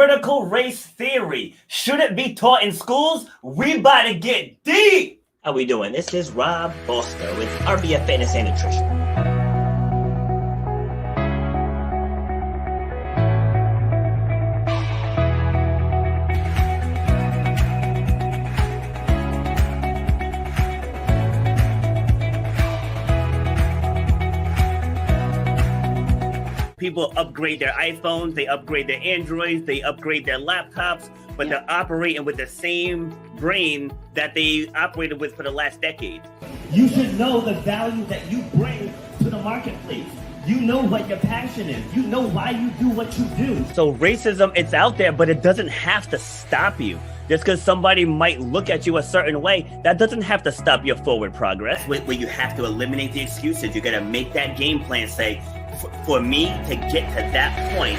critical race theory? Should it be taught in schools? We about to get deep. How we doing? This is Rob Foster with RBF Fitness and Nutrition. People upgrade their iPhones, they upgrade their Androids, they upgrade their laptops, but they're operating with the same brain that they operated with for the last decade. You should know the value that you bring to the marketplace. You know what your passion is. You know why you do what you do. So racism, it's out there, but it doesn't have to stop you. Just because somebody might look at you a certain way, that doesn't have to stop your forward progress. Where you have to eliminate the excuses. You got to make that game plan say, for me to get to that point.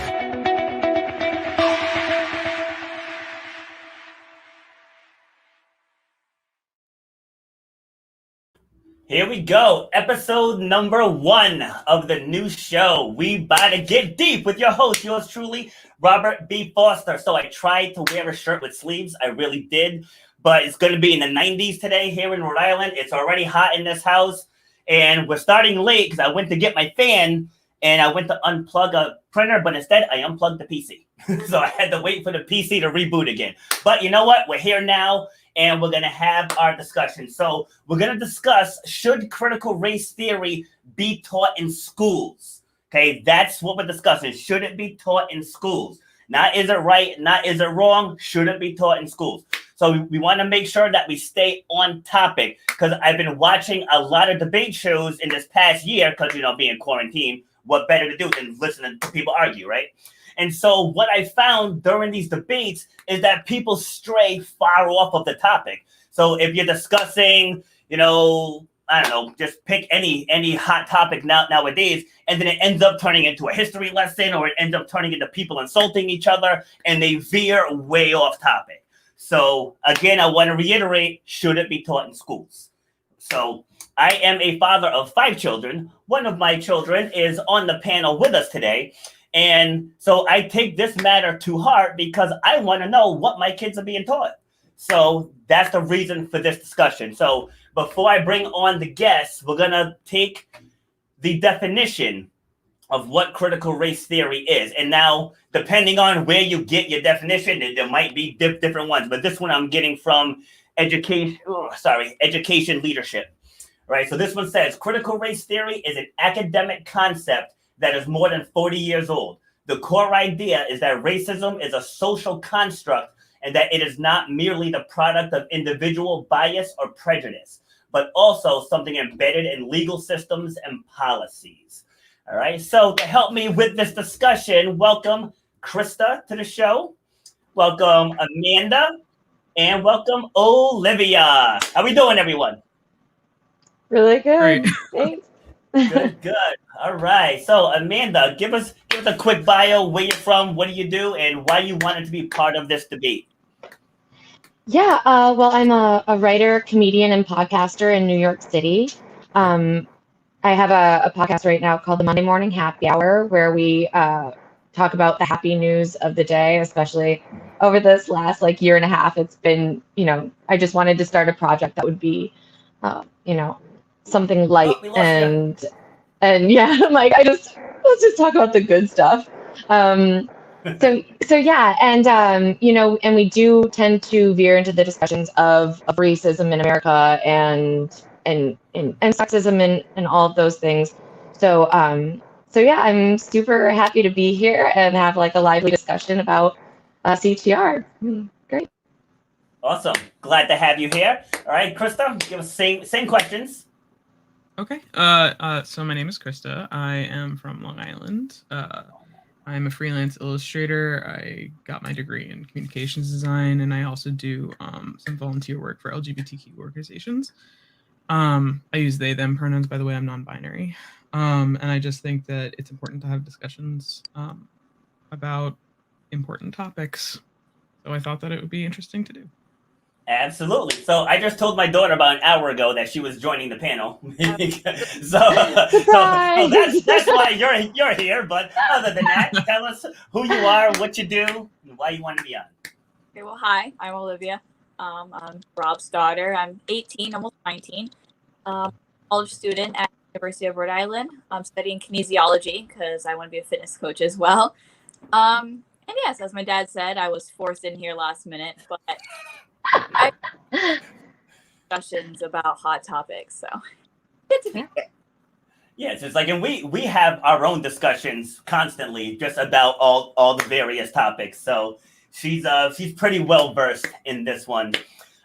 Here we go, episode number 1 of the new show. We about to get deep with your host, yours truly, Robert B. Foster. So I tried to wear a shirt with sleeves, I really did, but it's going to be in the 90s today here in Rhode Island. It's already hot in this house, and we're starting late because I went to get my fan, and I went to unplug a printer, but instead I unplugged the PC. So I had to wait for the PC to reboot again. But you know what? We're here now, and we're going to have our discussion. So we're going to discuss, should critical race theory be taught in schools? Okay, that's what we're discussing. Should it be taught in schools? Not is it right, not is it wrong, should it be taught in schools? So we want to make sure that we stay on topic, because I've been watching a lot of debate shows in this past year, because, being quarantined, what better to do than listen to people argue, right? And so what I found during these debates is that people stray far off of the topic. So if you're discussing, I don't know, just pick any hot topic nowadays, and then it ends up turning into a history lesson, or it ends up turning into people insulting each other, and they veer way off topic. So again, I want to reiterate, should it be taught in schools? So I am a father of 5 children. One of my children is on the panel with us today. And so I take this matter to heart because I want to know what my kids are being taught. So that's the reason for this discussion. So before I bring on the guests, we're going to take the definition of what critical race theory is. And now, depending on where you get your definition, there might be different ones. But this one I'm getting from Education Leadership. Right, so this one says, critical race theory is an academic concept that is more than 40 years old. The core idea is that racism is a social construct and that it is not merely the product of individual bias or prejudice, but also something embedded in legal systems and policies. All right, so to help me with this discussion, welcome Krista to the show, welcome Amanda, and welcome Olivia. How we doing, everyone? Really good. Great. Thanks. Good. All right. So Amanda, give us a quick bio, where you're from, what do you do, and why you wanted to be part of this debate. Yeah, well, I'm a writer, comedian, and podcaster in New York City. I have a podcast right now called the Monday Morning Happy Hour, where we talk about the happy news of the day, especially over this last year and a half. It's been, I just wanted to start a project that would be, something light and yeah, let's just talk about the good stuff. So yeah, and and we do tend to veer into the discussions of racism in America and sexism and all of those things. So yeah, I'm super happy to be here and have a lively discussion about CTR. Great. Awesome. Glad to have you here. All right, Krista, give us same questions. Okay. So my name is Krista. I am from Long Island. I'm a freelance illustrator. I got my degree in communications design, and I also do some volunteer work for LGBTQ organizations. I use they, them pronouns, by the way. I'm non-binary. And I just think that it's important to have discussions about important topics. So I thought that it would be interesting to do. Absolutely. So I just told my daughter about an hour ago that she was joining the panel. so that's why you're here. But other than that, tell us who you are, what you do, and why you want to be on. Okay, well, hi, I'm Olivia. I'm Rob's daughter. I'm 18, almost 19. College student at the University of Rhode Island. I'm studying kinesiology because I want to be a fitness coach as well. And yes, as my dad said, I was forced in here last minute, but I discussions about hot topics, so good to be here. Yes, it's like, and we have our own discussions constantly just about all the various topics. So she's pretty well versed in this one.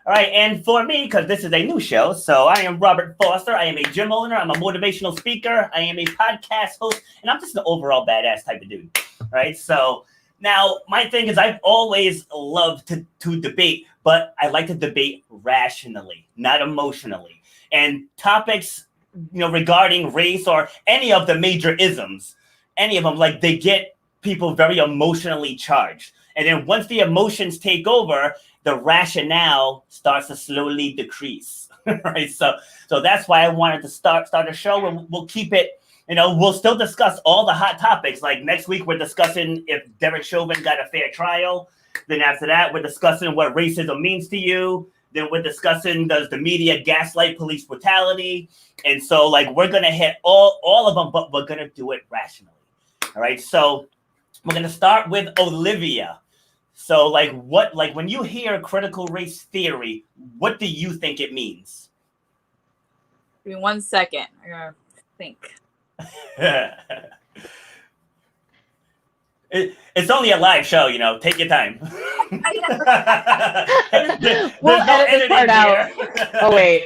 All right, and for me, because this is a new show, so I am Robert Foster. I am a gym owner. I'm a motivational speaker. I am a podcast host, and I'm just an overall badass type of dude. All right, so now my thing is I've always loved to debate, but I like to debate rationally, not emotionally. And topics, regarding race or any of the major isms, any of them, like they get people very emotionally charged. And then once the emotions take over, the rationale starts to slowly decrease, right? So that's why I wanted to start a show, and we'll keep it. We'll still discuss all the hot topics. Like next week, we're discussing if Derek Chauvin got a fair trial. Then after that, we're discussing what racism means to you. Then we're discussing, does the media gaslight police brutality? And so, like, we're gonna hit all of them, but we're gonna do it rationally. All right. So we're gonna start with Olivia. So, when you hear critical race theory, what do you think it means? Give me 1 second. I gotta think. It's only a live show, take your time. We'll edit this part out. Oh, wait.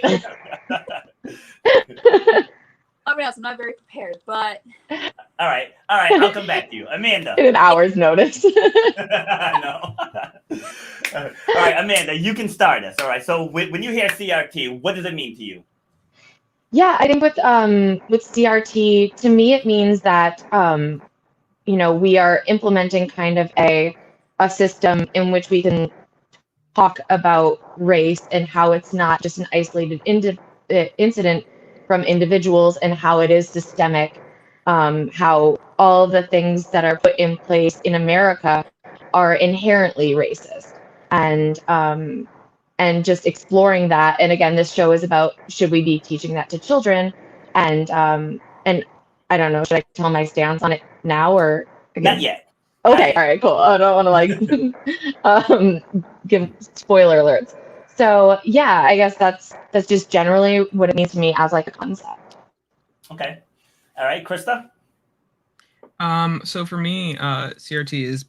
I'll be honest, I'm not very prepared, but... All right, I'll come back to you. Amanda. In an hour's notice. I know. All right, Amanda, you can start us. All right, so when you hear CRT, what does it mean to you? Yeah, I think with CRT, to me, it means that, we are implementing kind of a system in which we can talk about race and how it's not just an isolated incident from individuals and how it is systemic, how all the things that are put in place in America are inherently racist, and just exploring that. And again, this show is about, should we be teaching that to children? And I don't know, should I tell my stance on it now or again? Not yet. Okay, all right, cool. I don't want to give spoiler alerts. So yeah, I guess that's just generally what it means to me as like a concept. Okay. All right, Krista? So for me, CRT is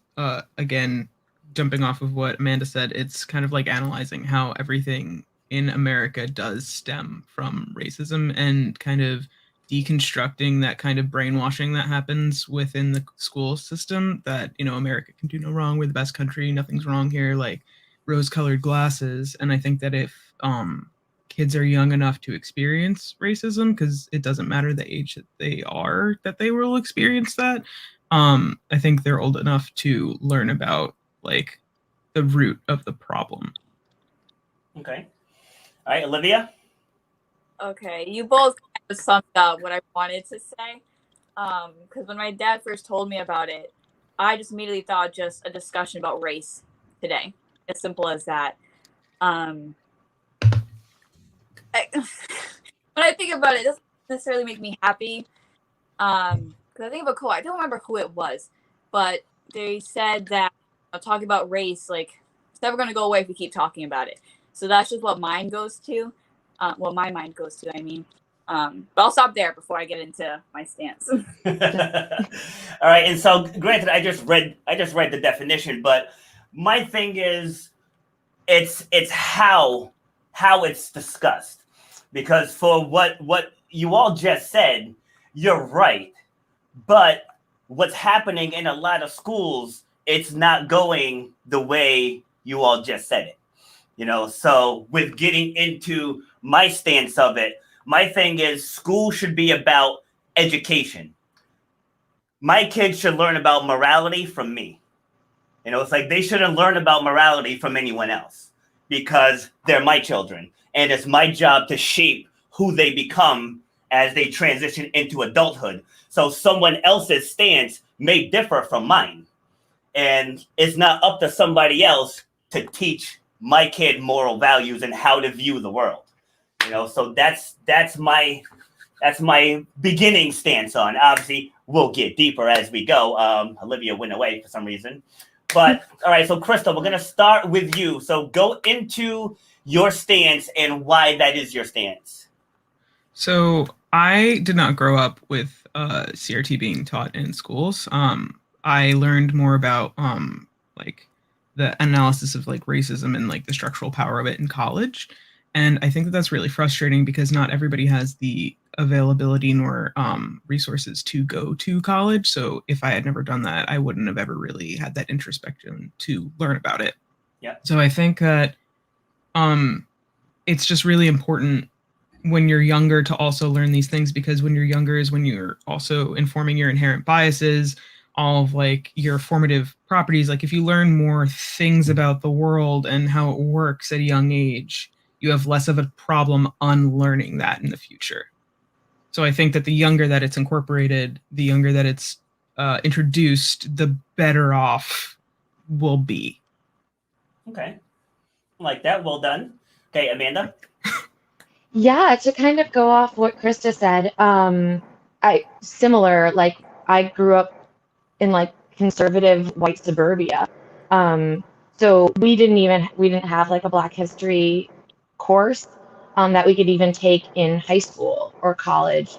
again, jumping off of what Amanda said, it's kind of like analyzing how everything in America does stem from racism and kind of deconstructing that kind of brainwashing that happens within the school system that, America can do no wrong, we're the best country, nothing's wrong here, like rose-colored glasses. And I think that if kids are young enough to experience racism, because it doesn't matter the age that they are, that they will experience that, I think they're old enough to learn about like the root of the problem. Okay. All right, Olivia? Okay, you both kind of summed up what I wanted to say. Because when my dad first told me about it, I just immediately thought just a discussion about race today. As simple as that. When I think about it, it doesn't necessarily make me happy. Because I think of a quote, I don't remember who it was, but they said that talking about race, like, it's never going to go away if we keep talking about it. So that's just what mine goes to. What my mind goes to, I mean. But I'll stop there before I get into my stance. All right, and so granted, I just read the definition, but my thing is, it's how it's discussed, because for what you all just said, you're right, but what's happening in a lot of schools, it's not going the way you all just said it. So with getting into my stance of it, my thing is school should be about education. My kids should learn about morality from me. It's like they shouldn't learn about morality from anyone else. because they're my children. And it's my job to shape who they become as they transition into adulthood. So someone else's stance may differ from mine. And it's not up to somebody else to teach my kid moral values and how to view the world. So that's my beginning stance on. Obviously, we'll get deeper as we go. Olivia went away for some reason. But all right, so Crystal, we're gonna start with you. So go into your stance and why that is your stance. So I did not grow up with CRT being taught in schools. I learned more about like the analysis of like racism and like the structural power of it in college. And I think that that's really frustrating because not everybody has the availability nor resources to go to college. So if I had never done that, I wouldn't have ever really had that introspection to learn about it. Yeah. So I think that it's just really important when you're younger to also learn these things, because when you're younger is when you're also informing your inherent biases, all of like your formative properties. Like if you learn more things about the world and how it works at a young age, you have less of a problem unlearning that in the future. So I think that the younger that it's incorporated, the younger that it's introduced, the better off we'll be. Okay. Like that. Well done. Okay, Amanda? Yeah, to kind of go off what Krista said, I grew up in like conservative white suburbia. So we didn't have like a Black History course that we could even take in high school or college.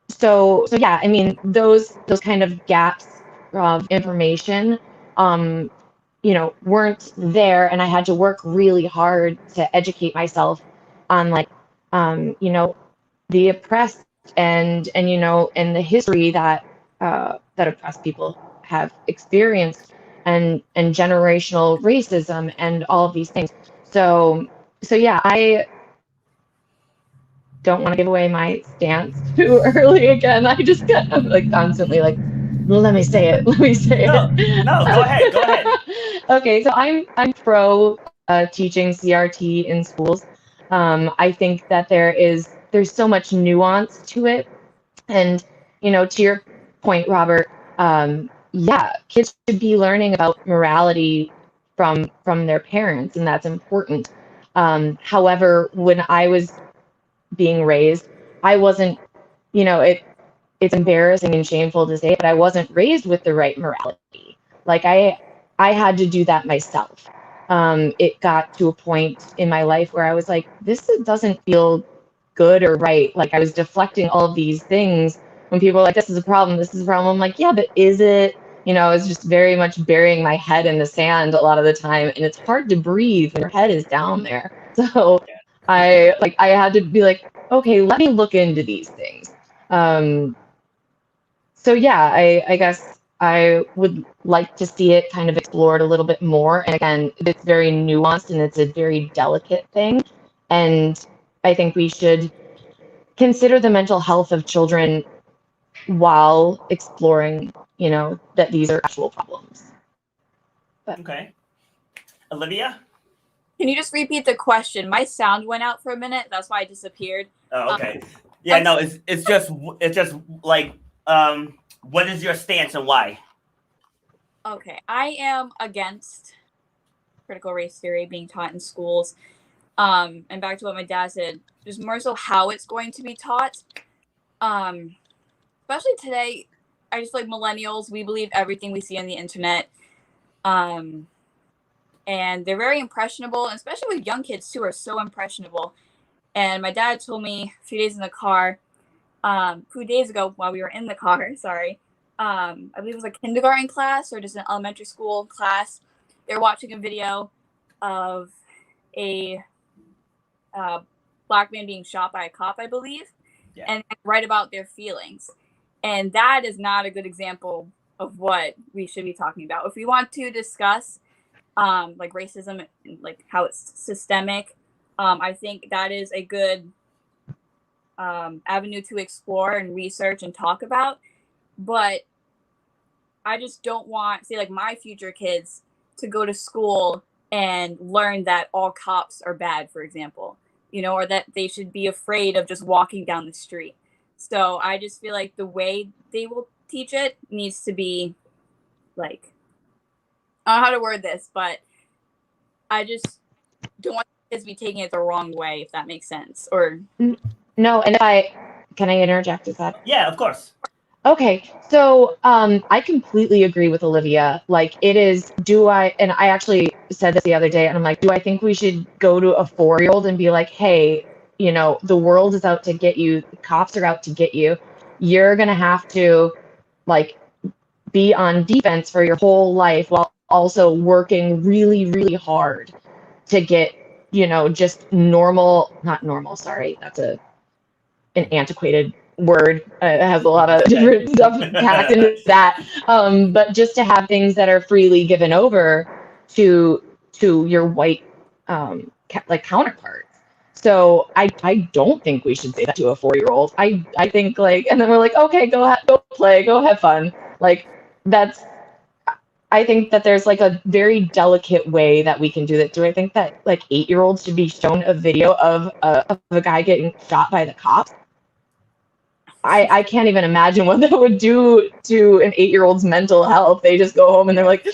So yeah, I mean those kind of gaps of information weren't there, and I had to work really hard to educate myself on like the oppressed and the history that oppressed people have experienced, and generational racism and all of these things. So yeah, I don't want to give away my stance too early again. I just get like constantly like, let me say it. No, go ahead. Okay, so I'm pro teaching CRT in schools. I think that there's so much nuance to it, and to your point, Robert, yeah, kids should be learning about morality from their parents, and that's important. However, when I was being raised, I wasn't, it's embarrassing and shameful to say, but I wasn't raised with the right morality. Like I had to do that myself. It got to a point in my life where I was like, this doesn't feel good or right. Like I was deflecting all of these things when people were like, this is a problem. I'm like, yeah, but is it? I was just very much burying my head in the sand a lot of the time, and it's hard to breathe when your head is down there. So I had to be like, okay, let me look into these things. So yeah, I guess I would like to see it kind of explored a little bit more. And again, it's very nuanced and it's a very delicate thing. And I think we should consider the mental health of children while exploring, that these are actual problems. But. Okay. Olivia? Can you just repeat the question? My sound went out for a minute. That's why I disappeared. Oh, okay. Yeah, no, it's just like, what is your stance and why? Okay, I am against critical race theory being taught in schools. And back to what my dad said, just more so how it's going to be taught. Especially today, I just like millennials. We believe everything we see on the internet. And they're very impressionable, and especially with young kids too, are so impressionable. And my dad told me a few days ago while we were in the car, I believe it was a kindergarten class or just an elementary school class. They were watching a video of a Black man being shot by a cop, I believe, and write about their feelings. And that is not a good example of what we should be talking about. If we want to discuss like racism, like how it's systemic, I think that is a good avenue to explore and research and talk about. But I just don't want, say, like my future kids to go to school and learn that all cops are bad, for example, or that they should be afraid of just walking down the street. So I just feel like the way they will teach it needs to be like, I don't know how to word this, but I just don't want kids to be taking it the wrong way, if that makes sense. Or No, and can I interject? Is that Yeah, of course. okay? So I completely agree with Olivia. Like it is, and I actually said this the other day, and I'm like, do I think we should go to a 4-year-old and be like, hey, the world is out to get you, the cops are out to get you. You're gonna have to like be on defense for your whole life while also working really, really hard to get, just not normal, sorry, that's an antiquated word. It has a lot of different stuff packed into that. But just to have things that are freely given over to your white like counterparts. So I don't think we should say that to a 4-year-old. I think like, and then we're like, okay, go play, go have fun. Like I think that there's like a very delicate way that we can do that. Do I think that like 8-year-olds should be shown a video of a guy getting shot by the cops? I can't even imagine what that would do to an 8-year-old's mental health. They just go home and they're like, as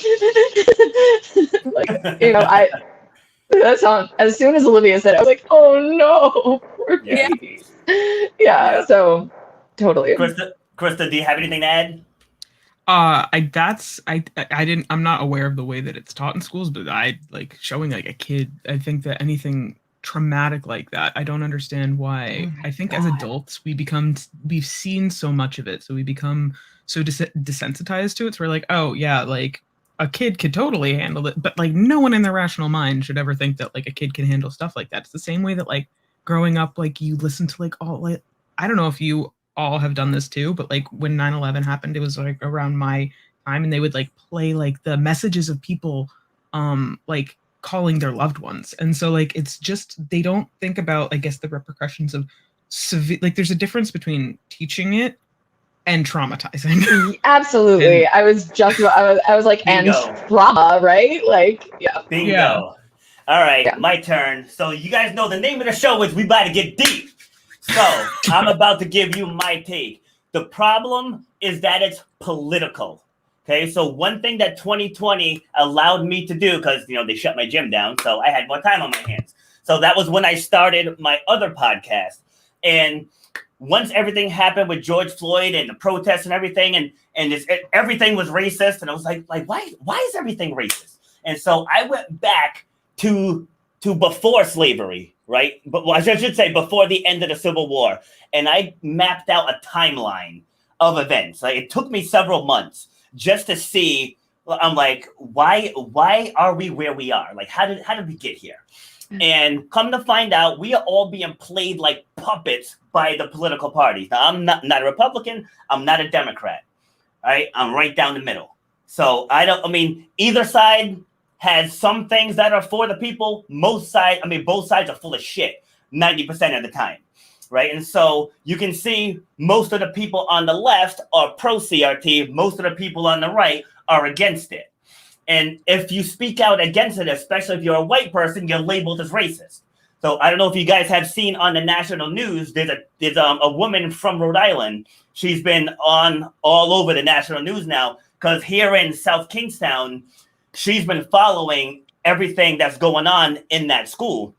soon as Olivia said it, I was like, oh no, poor baby. Yeah, so totally. Krista, do you have anything to add? I'm not aware of the way that it's taught in schools, but I like showing like a kid. I think that anything traumatic like that, I don't understand why. I think as adults we've seen so much of it, so we become so desensitized to it. So we're like, oh yeah, like a kid could totally handle it, but like no one in their rational mind should ever think that like a kid can handle stuff like that. It's the same way that like growing up, like you listen to like all like, I don't know if you all have done this too, but like when 9/11 happened, it was like around my time, and they would like play like the messages of people like calling their loved ones. And so like it's just, they don't think about, I guess, the repercussions of like there's a difference between teaching it and traumatizing. Absolutely. I was like, Bingo. and trauma, right? Like, yeah. Bingo. Yeah. All right, my turn. So you guys know the name of the show is We About to Get Deep. So I'm about to give you my take. The problem is that it's political. Okay, so one thing that 2020 allowed me to do, because they shut my gym down, so I had more time on my hands. So that was when I started my other podcast. And once everything happened with George Floyd and the protests and everything, and everything was racist, and I was like why is everything racist? And so I went back to before slavery, right? But I should say before the end of the Civil War, and I mapped out a timeline of events. Like it took me several months just to see. I'm like, why are we where we are? Like, how did we get here? And come to find out, we are all being played like puppets by the political parties. Now, I'm not a Republican. I'm not a Democrat. All right, I'm right down the middle. So either side has some things that are for the people. Both sides are full of shit 90% of the time, right? And so you can see most of the people on the left are pro CRT. Most of the people on the right are against it. And if you speak out against it, especially if you're a white person, you're labeled as racist. So I don't know if you guys have seen on the national news, there's a woman from Rhode Island. She's been on all over the national news now, because here in South Kingstown, she's been following everything that's going on in that school.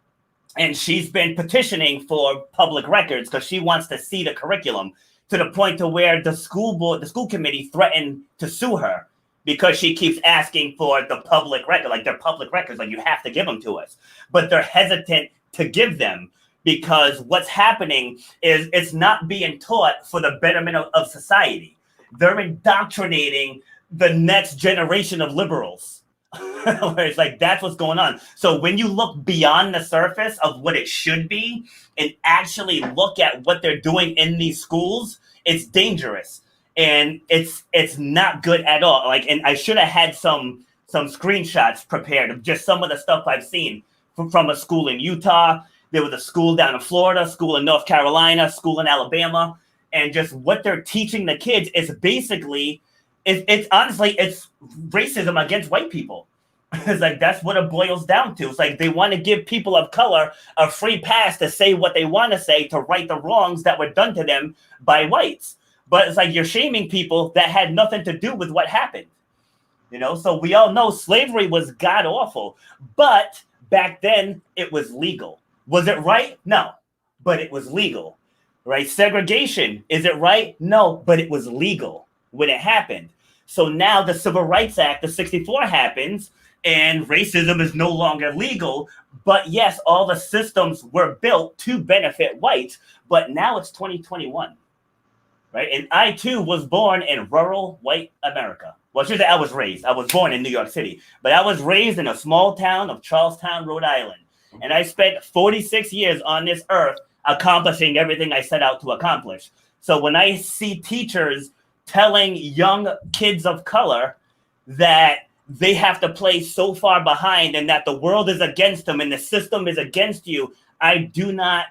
And she's been petitioning for public records because she wants to see the curriculum, to the point to where the school committee threatened to sue her because she keeps asking for the public record, like they're public records, like you have to give them to us. But they're hesitant to give them because what's happening is it's not being taught for the betterment of society. They're indoctrinating the next generation of liberals. Where it's like, that's what's going on. So when you look beyond the surface of what it should be and actually look at what they're doing in these schools, it's dangerous. And it's not good at all. Like, and I should have had some screenshots prepared of just some of the stuff I've seen from a school in Utah. There was a school down in Florida, school in North Carolina, school in Alabama, and just what they're teaching the kids is basically, it's honestly, it's racism against white people. It's like that's what it boils down to. It's like they want to give people of color a free pass to say what they want to say, to right the wrongs that were done to them by whites. But it's like you're shaming people that had nothing to do with what happened. You know, so we all know slavery was god awful, but back then it was legal. Was it right? No, but it was legal, right? Segregation, is it right? No, but it was legal when it happened. So now the Civil Rights Act of 64 happens and racism is no longer legal. But yes, all the systems were built to benefit whites, but now it's 2021, right? And I too was born in rural white America. Well, I should say I was raised. I was born in New York City, but I was raised in a small town of Charlestown, Rhode Island. And I spent 46 years on this earth accomplishing everything I set out to accomplish. So when I see teachers telling young kids of color that they have to play so far behind and that the world is against them and the system is against you, I do not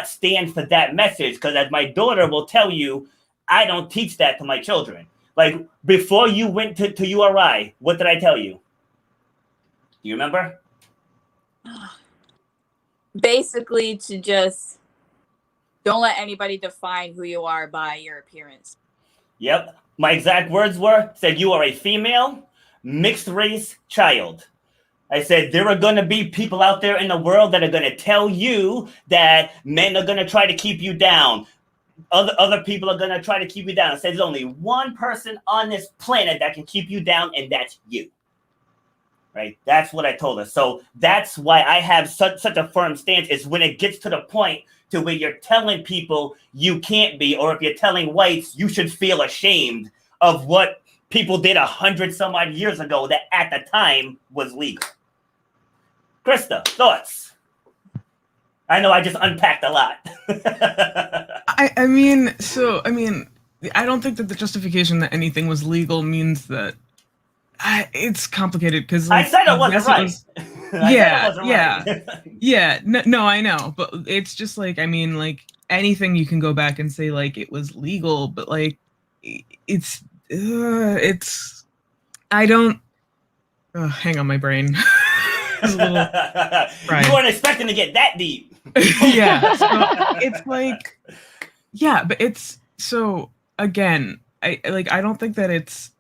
stand for that message, because as my daughter will tell you, I don't teach that to my children. Like, before you went to URI, what did I tell you? Do you remember? Basically, to just don't let anybody define who you are by your appearance. Yep. My exact words said, you are a female, mixed race child. I said, there are going to be people out there in the world that are going to tell you that men are going to try to keep you down. Other people are going to try to keep you down. I said, there's only one person on this planet that can keep you down, and that's you. Right? That's what I told her. So that's why I have such a firm stance, is when it gets to the point to where you're telling people you can't be, or if you're telling whites you should feel ashamed of what people did 100 some odd years ago that at the time was legal. Krista, thoughts? I know I just unpacked a lot. I mean, I don't think that the justification that anything was legal means that it's complicated, because I said it wasn't right. Yeah. No, I know, but it's just like, I mean, like anything you can go back and say like it was legal, but like it's I don't. Hang on, my brain. You weren't expecting to get that deep. Yeah, so it's like, yeah, but it's so again, I don't think that it's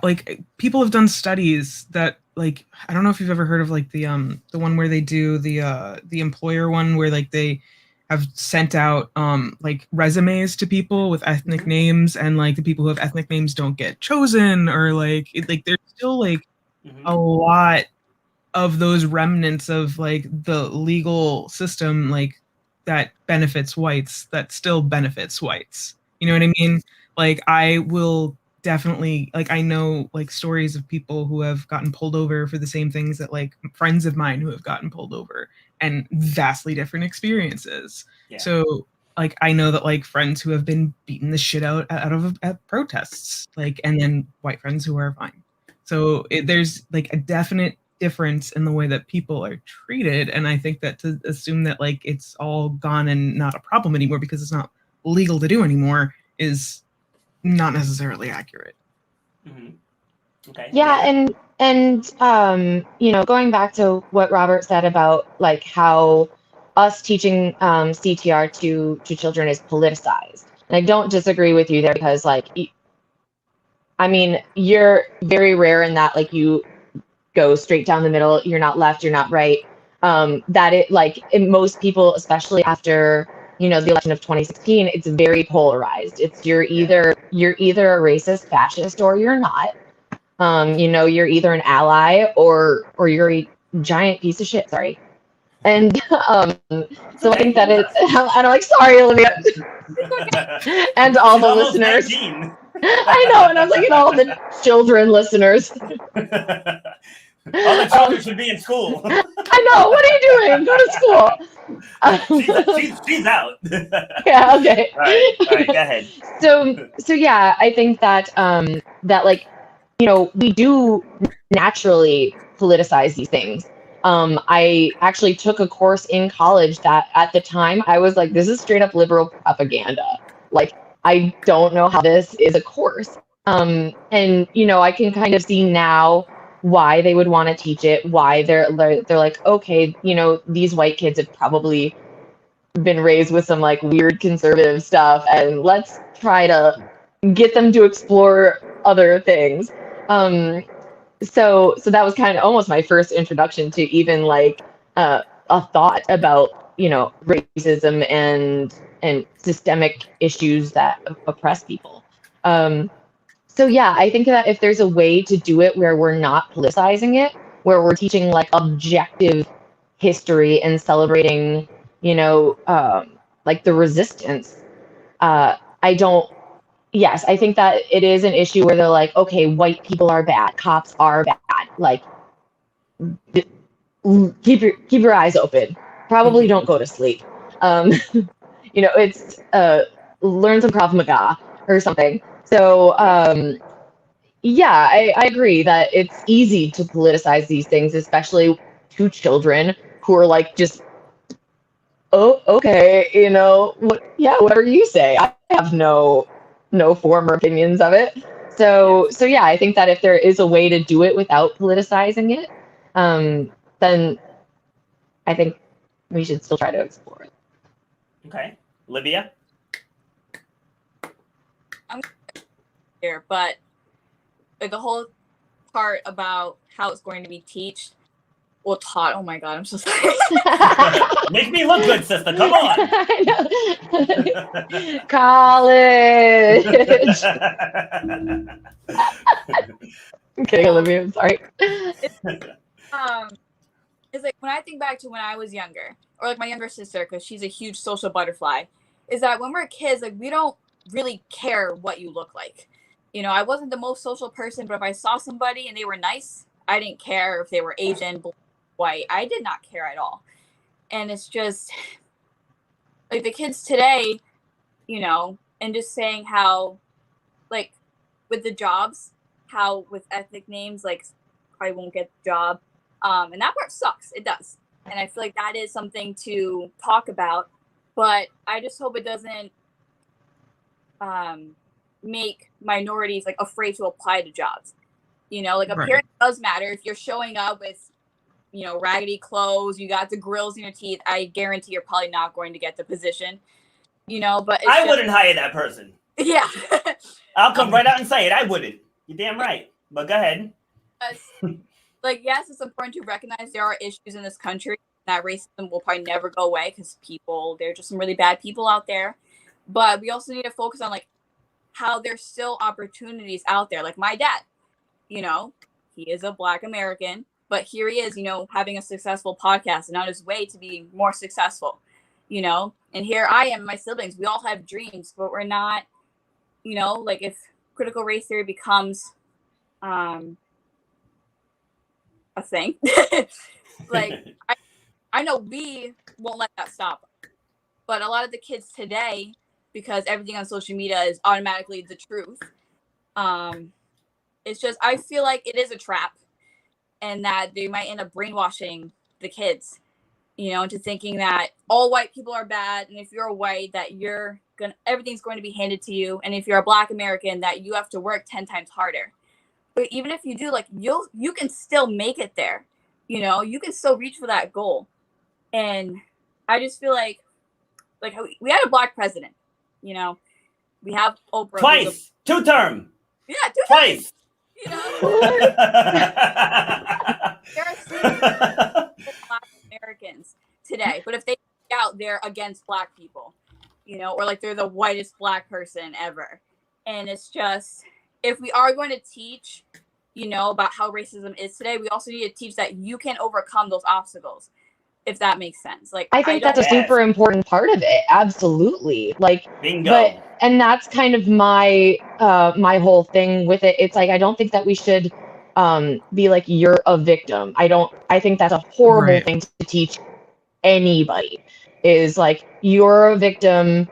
like people have done studies that, like, I don't know if you've ever heard of like the one where they do the employer one where like they have sent out like resumes to people with ethnic names, and like the people who have ethnic names don't get chosen, or like there's still like a lot of those remnants of like the legal system, like that benefits whites, that still benefits whites. You know what I mean? Like I will definitely, like, I know like stories of people who have gotten pulled over for the same things that like friends of mine who have gotten pulled over, and vastly different experiences. Yeah. So like I know that like friends who have been beaten the shit out of at protests, like, and then white friends who are fine. So there's like a definite difference in the way that people are treated, and I think that to assume that like it's all gone and not a problem anymore because it's not legal to do anymore is not necessarily accurate. Okay. Yeah, and you know, going back to what Robert said about like how us teaching CTR to children is politicized, and I don't disagree with you there, because like I mean, you're very rare in that like you go straight down the middle, you're not left, you're not right. That it like in most people, especially after, you know, the election of 2016, it's very polarized. It's you're either a racist fascist or you're not. You know, you're either an ally or you're a giant piece of shit. Sorry. And so I think that it's, and I'm like, sorry, Olivia, and all the listeners. I know, and I was like, and all the children listeners. All the children should be in school. I know. What are you doing? Go to school. She's out. Yeah. Okay. All right. Go ahead. So yeah, I think that that like, you know, we do naturally politicize these things. I actually took a course in college that at the time I was like, this is straight up liberal propaganda. Like, I don't know how this is a course. And you know, I can kind of see now why they would want to teach it, why they're like, okay, these white kids have probably been raised with some like weird conservative stuff, and let's try to get them to explore other things. So that was kind of almost my first introduction to even like a thought about racism and systemic issues that oppress people. So yeah, I think that if there's a way to do it where we're not politicizing it, where we're teaching like objective history and celebrating, like the resistance, yes, I think that it is an issue where they're like, okay, white people are bad, cops are bad, like keep your eyes open. Probably don't go to sleep. It's learn some Krav Maga or something. So yeah, I agree that it's easy to politicize these things, especially to children who are like just, oh, okay, whatever you say. I have no form or opinions of it. So yeah, I think that if there is a way to do it without politicizing it, then I think we should still try to explore it. Okay. Libya? Here, but like the whole part about how it's going to be taught. Oh my god, I'm so sorry. Make me look good, sister. Come on. College. Okay, Olivia, I'm sorry. It's like when I think back to when I was younger, or like my younger sister, because she's a huge social butterfly, is that when we're kids, like we don't really care what you look like. I wasn't the most social person, but if I saw somebody and they were nice, I didn't care if they were Asian, black, white. I did not care at all. And it's just like the kids today, and just saying how, like, with the jobs, how with ethnic names, like, probably won't get the job. And that part sucks. It does. And I feel like that is something to talk about. But I just hope it doesn't make minorities like afraid to apply to jobs. Like appearance does matter. If you're showing up with raggedy clothes, you got the grills in your teeth, I guarantee you're probably not going to get the position. But I wouldn't hire that person. Yeah. I'll come right out and say it. I wouldn't. You're damn right. But go ahead. Like, yes, it's important to recognize there are issues in this country that racism will probably never go away because there are just some really bad people out there. But we also need to focus on like how there's still opportunities out there. Like my dad, he is a Black American, but here he is, having a successful podcast and on his way to be more successful, and here I am, my siblings, we all have dreams, but we're not, like if critical race theory becomes a thing, like I know we won't let that stop, but a lot of the kids today, because everything on social media is automatically the truth, it's just, I feel like it is a trap, and that they might end up brainwashing the kids, into thinking that all white people are bad, and if you're a white, that everything's going to be handed to you, and if you're a Black American, that you have to work 10 times harder. But even if you do, like you can still make it there, you can still reach for that goal. And I just feel like we had a Black president, we have Oprah. Twice, two-term. Yeah, two Twice. There are still Black Americans today, but if they speak out, they're against Black people, or like they're the whitest Black person ever. And it's just, if we are going to teach, about how racism is today, we also need to teach that you can overcome those obstacles, if that makes sense. Like I think that's a super important part of it. Absolutely. Like, bingo. And that's kind of my my whole thing with it. It's like, I don't think that we should be like, you're a victim. I think that's a horrible thing to teach anybody, is like, you're a victim,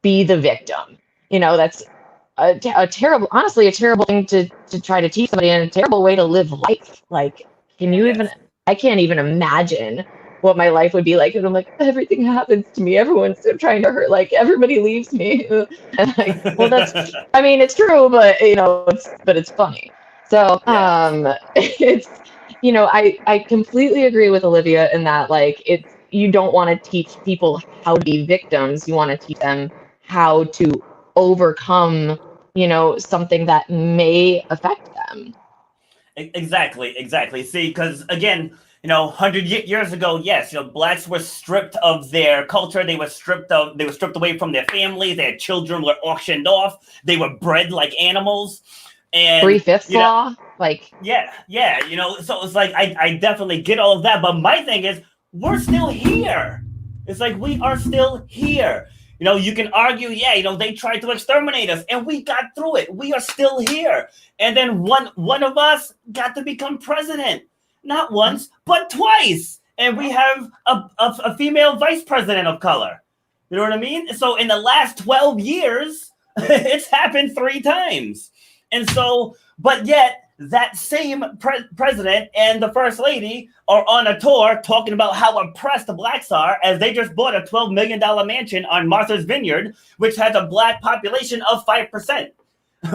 be the victim. That's a terrible, honestly, a terrible thing to try to teach somebody, and a terrible way to live life. Like, I can't even imagine what my life would be like. And I'm like, everything happens to me. Everyone's trying to hurt. Like, everybody leaves me. And like, well, it's true, but it's funny. So, Yeah. it's, I completely agree with Olivia in that, like, you don't want to teach people how to be victims. You want to teach them how to overcome, something that may affect them. Exactly. See, because again, 100 years ago, yes, blacks were stripped of their culture. They were stripped away from their families. Their children were auctioned off. They were bred like animals, and 3/5 law, like, yeah. So it's like I definitely get all of that, but my thing is we're still here. It's like we are still here. You can argue, yeah, they tried to exterminate us and we got through it. We are still here. And then one of us got to become president. Not once, but twice. And we have a female vice president of color. You know what I mean? So in the last 12 years, it's happened 3 times. And so, but yet that same president and the first lady are on a tour talking about how oppressed the blacks are, as they just bought a $12 million mansion on Martha's Vineyard, which has a black population of 5%.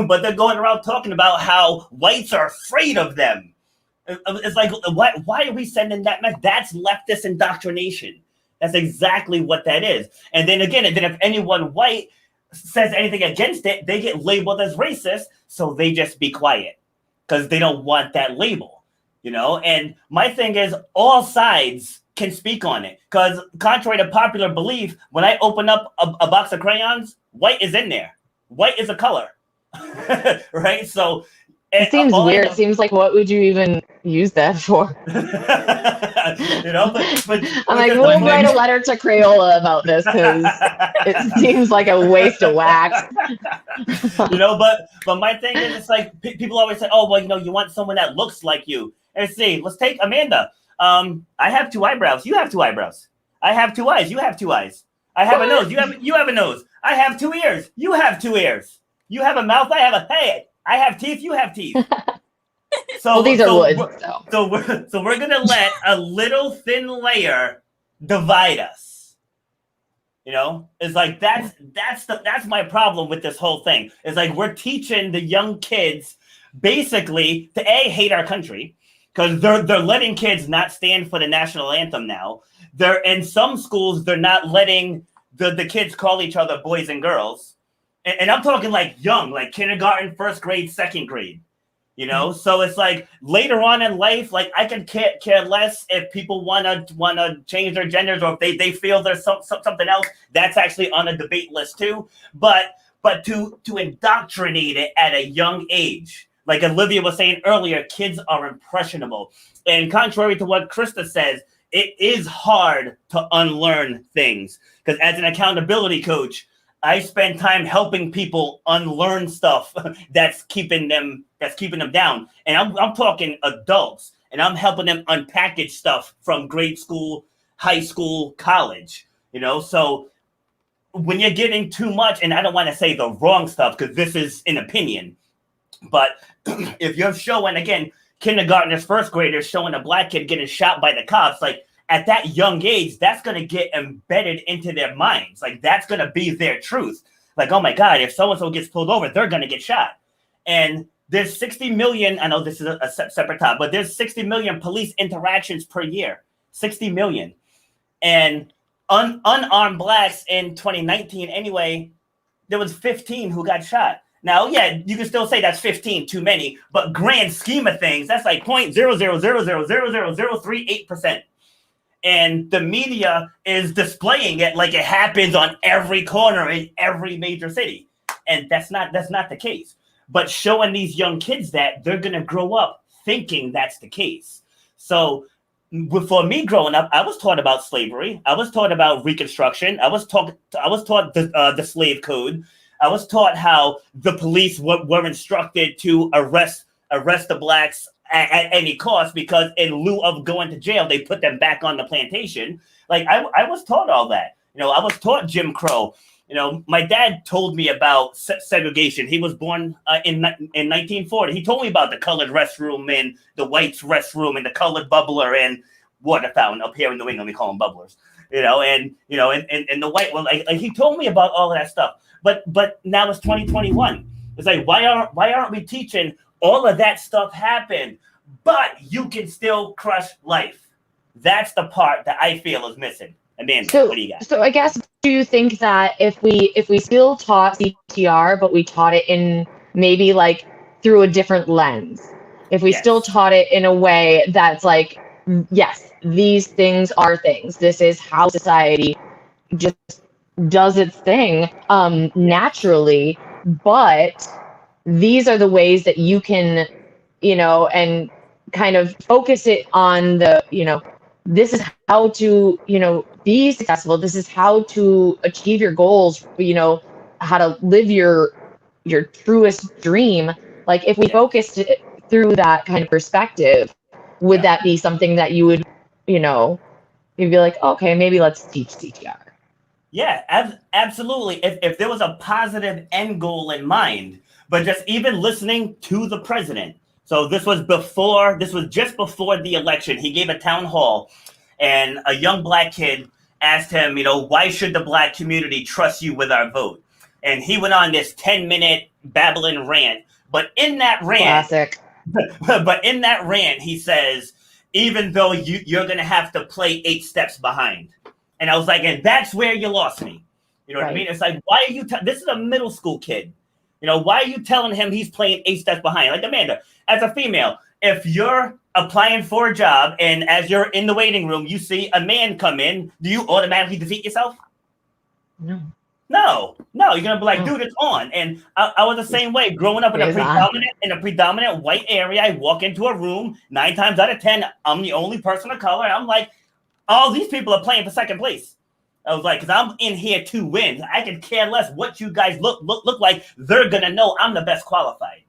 But they're going around talking about how whites are afraid of them. It's like, why are we sending that message? That's leftist indoctrination. That's exactly what that is. And then again, if anyone white says anything against it, they get labeled as racist, so they just be quiet because they don't want that label, And my thing is, all sides can speak on it, because contrary to popular belief, when I open up a box of crayons, white is in there. White is a color, right? So it seems weird. It seems like, what would you even use that for? But I'm like, we'll write a letter to Crayola about this because it seems like a waste of wax. But my thing is, it's like people always say, oh, well, you want someone that looks like you. And see, let's take Amanda. I have 2 eyebrows. You have 2 eyebrows. I have 2 eyes. You have 2 eyes. I have a nose. You have a nose. I have 2 ears. You have 2 ears. You have a mouth. I have teeth. You have teeth. So well, these are wood. So we're gonna let a little thin layer divide us. It's like that's my problem with this whole thing. It's like we're teaching the young kids basically to hate our country, because they're letting kids not stand for the national anthem now. They're in some schools, they're not letting the kids call each other boys and girls. And I'm talking like young, like kindergarten, 1st grade, 2nd grade. So it's like later on in life, like I could care less if people want to change their genders, or if they feel there's something else. That's actually on a debate list too. But to indoctrinate it at a young age, like Olivia was saying earlier, kids are impressionable. And contrary to what Krista says, it is hard to unlearn things, because as an accountability coach, I spend time helping people unlearn stuff that's keeping them down. And I'm talking adults, and I'm helping them unpackage stuff from grade school, high school, college, So when you're getting too much, and I don't want to say the wrong stuff because this is an opinion, but if you're showing, again, kindergartners, 1st graders showing a black kid getting shot by the cops, like, at that young age, that's going to get embedded into their minds. Like, that's going to be their truth. Like, oh my God, if so-and-so gets pulled over, they're going to get shot. And there's 60 million, I know this is a separate topic, but there's 60 million police interactions per year. 60 million. And unarmed blacks in 2019, anyway, there was 15 who got shot. Now, yeah, you can still say that's 15 too many, but grand scheme of things, that's like 0.000000038%. And the media is displaying it like it happens on every corner in every major city. And that's not the case. But showing these young kids that, they're going to grow up thinking that's the case. So for me growing up, I was taught about slavery. I was taught about Reconstruction. I was taught the slave code. I was taught how the police were instructed to arrest the blacks at any cost, because in lieu of going to jail, they put them back on the plantation. Like, I was taught all that. I was taught Jim Crow. My dad told me about segregation. He was born in 1940. He told me about the colored restroom and the whites restroom and the colored bubbler and water fountain. Up here in New England, we call them bubblers. And the white one. Like he told me about all of that stuff. But now it's 2021. It's like, why aren't we teaching all of that stuff happened, but you can still crush life. That's the part that I feel is missing. Amanda, what do you got? So I guess, do you think that if we still taught CTR, but we taught it in maybe like through a different lens, if we still taught it in a way that's like, yes, these things are things. This is how society just does its thing naturally, but these are the ways that you can, and kind of focus it on the, this is how to, be successful. This is how to achieve your goals, how to live your truest dream. Like, if we focused it through that kind of perspective, would that be something that you would, you'd be like, okay, maybe let's teach CTR? Yeah, absolutely. If there was a positive end goal in mind, but just even listening to the president. So this was just before the election. He gave a town hall, and a young black kid asked him, why should the black community trust you with our vote? And he went on this 10-minute babbling rant. But in that rant, classic. But in that rant, he says, even though you're going to have to play 8 steps behind. And I was like, and that's where you lost me. You know what I mean? It's like, why are you, this is a middle school kid. Why are you telling him he's playing 8 steps behind? Like, Amanda, as a female, if you're applying for a job and as you're in the waiting room, you see a man come in, do you automatically defeat yourself? No, you're gonna be like, dude, it's on. And I was the same way. Growing up in a predominant white area, I walk into a room 9 times out of 10, I'm the only person of color. I'm like, all these people are playing for second place. I was like, because I'm in here to win. I can care less what you guys look like. They're gonna know I'm the best qualified,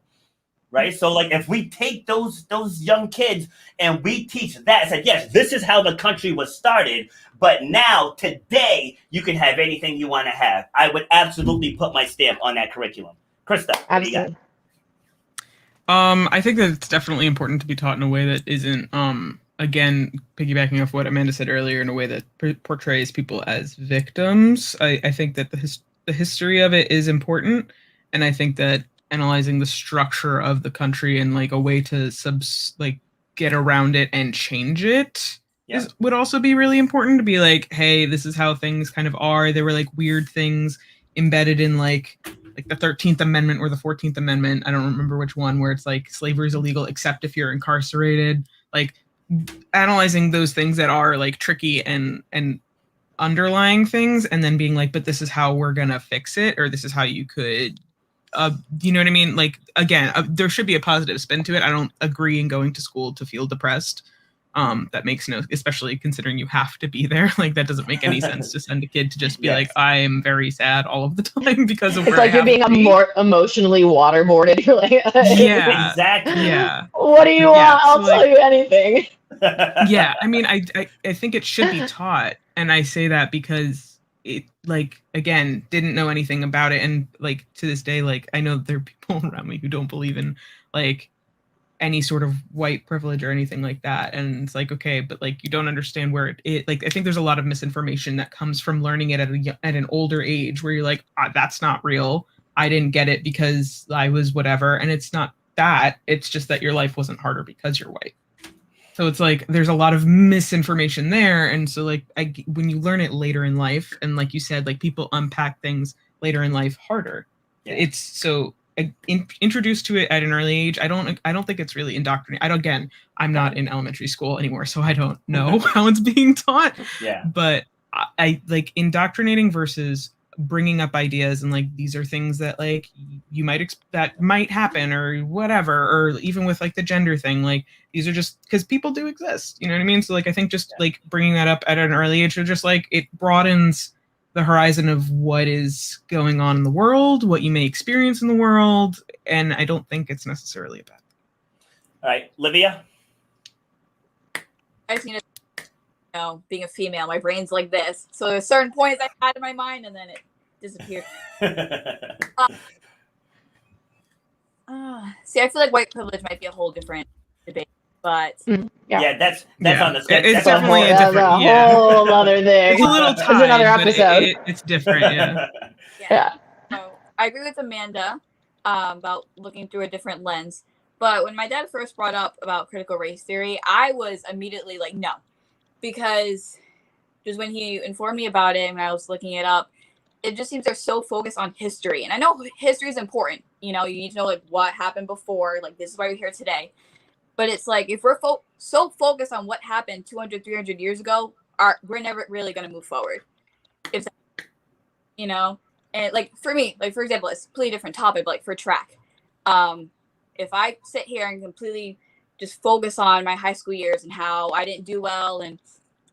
right? So like, if we take those young kids and we teach that, said, yes, this is how the country was started, but now today you can have anything you want to have. I would absolutely put my stamp on that curriculum. Krista, what do you got? I think that it's definitely important to be taught in a way that isn't again, piggybacking off what Amanda said earlier, in a way that portrays people as victims. I think that the history of it is important, and I think that analyzing the structure of the country and like a way to get around it and change it would also be really important. To be like, hey, this is how things kind of are. There were like weird things embedded in like the 13th Amendment or the 14th Amendment. I don't remember which one, where it's like slavery is illegal except if you're incarcerated. Like, analyzing those things that are like tricky and underlying things, and then being like, but this is how we're gonna fix it, or this is how you could you know what I mean? Like, again, there should be a positive spin to it. I don't agree in going to school to feel depressed. That makes no, especially considering you have to be there. Like, that doesn't make any sense to send a kid to just be like, I am very sad all of the time because of it's like you're being more emotionally waterboarded. You're like, yeah, exactly. Yeah. What do you want? I'll tell you anything. Yeah, I mean, I think it should be taught, and I say that because it, like, again, didn't know anything about it, and like to this day, like, I know there are people around me who don't believe in like any sort of white privilege or anything like that, and it's like, okay, but like, you don't understand where it like, I think there's a lot of misinformation that comes from learning it at an older age, where you're like, that's not real. I didn't get it because I was whatever, and it's not that. It's just that your life wasn't harder because you're white. So it's like, there's a lot of misinformation there. And so like, when you learn it later in life, and like you said, like, people unpack things later in life harder. Yeah. It's so introduced to it at an early age. I don't think it's really indoctrinated. Again, I'm not in elementary school anymore, so I don't know how it's being taught. Yeah. But I like indoctrinating versus bringing up ideas, and like, these are things that like you might that might happen or whatever, or even with like the gender thing, like, these are just because people do exist, you know what I mean? So like, I think just like bringing that up at an early age, or just like, it broadens the horizon of what is going on in the world, what you may experience in the world, and I don't think it's necessarily a bad thing. All right, Livia. I just need to, being a female, my brain's like this. So there's certain points I had in my mind, and then it disappeared. See, I feel like white privilege might be a whole different debate, but yeah, that's on the schedule. It's definitely a different, whole other thing. It's a little tied, it's another episode. It's different, yeah. So I agree with Amanda about looking through a different lens, But when my dad first brought up about critical race theory, I was immediately like, no, because just when he informed me about it and I was looking it up, it just seems they're so focused on history. And I know history is important. You know, you need to know like what happened before, like this is why we're here today. But it's like, if we're so focused on what happened 200, 300 years ago, we're never really going to move forward. If that, you know, and like for me, like for example, it's a completely different topic, but like for track. If I sit here and completely just focus on my high school years and how I didn't do well, and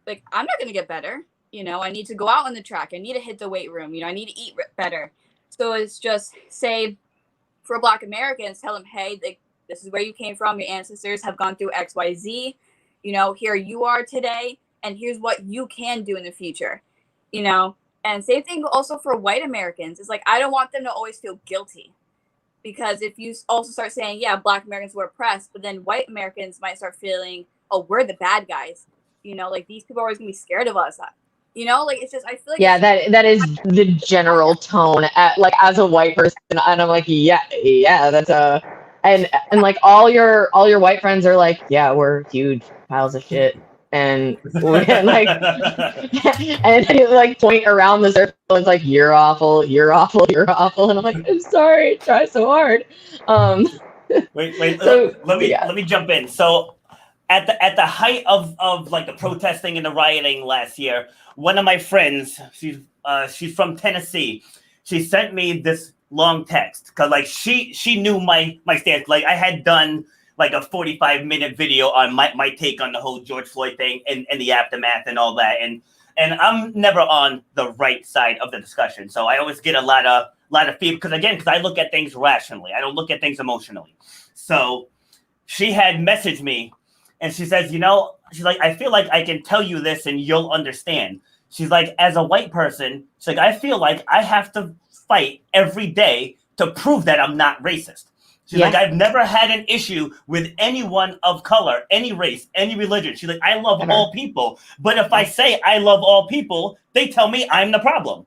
like, I'm not going to get better. You know, I need to go out on the track. I need to hit the weight room. You know, I need to eat better. So it's just say for Black Americans, tell them, hey, this is where you came from. Your ancestors have gone through X, Y, Z. You know, here you are today, and here's what you can do in the future. You know, and same thing also for white Americans. It's like, I don't want them to always feel guilty. Because if you also start saying, yeah, Black Americans were oppressed, but then white Americans might start feeling, oh, we're the bad guys. You know, like these people are always gonna be scared of us. You know, like it's just, I feel like that is the general tone like as a white person, and I'm like, yeah, that's and like all your white friends are like, yeah, we're huge piles of shit, and like and they like point around the circle. It's like, you're awful, you're awful, you're awful, and I'm like, I'm sorry, try so hard. Wait, So, let me jump in. So at the height of like the protesting and the rioting last year, one of my friends, she's from Tennessee, she sent me this long text because like she knew my stance. Like I had done like a 45-minute video on my take on the whole George Floyd thing and the aftermath and all that, and I'm never on the right side of the discussion, so I always get a lot of feedback because I look at things rationally. I don't look at things emotionally. So she had messaged me. And she says, you know, she's like, I feel like I can tell you this and you'll understand. She's like, as a white person, she's like, I feel like I have to fight every day to prove that I'm not racist. She's like, I've never had an issue with anyone of color, any race, any religion. She's like, I love all people. But if I say I love all people, they tell me I'm the problem.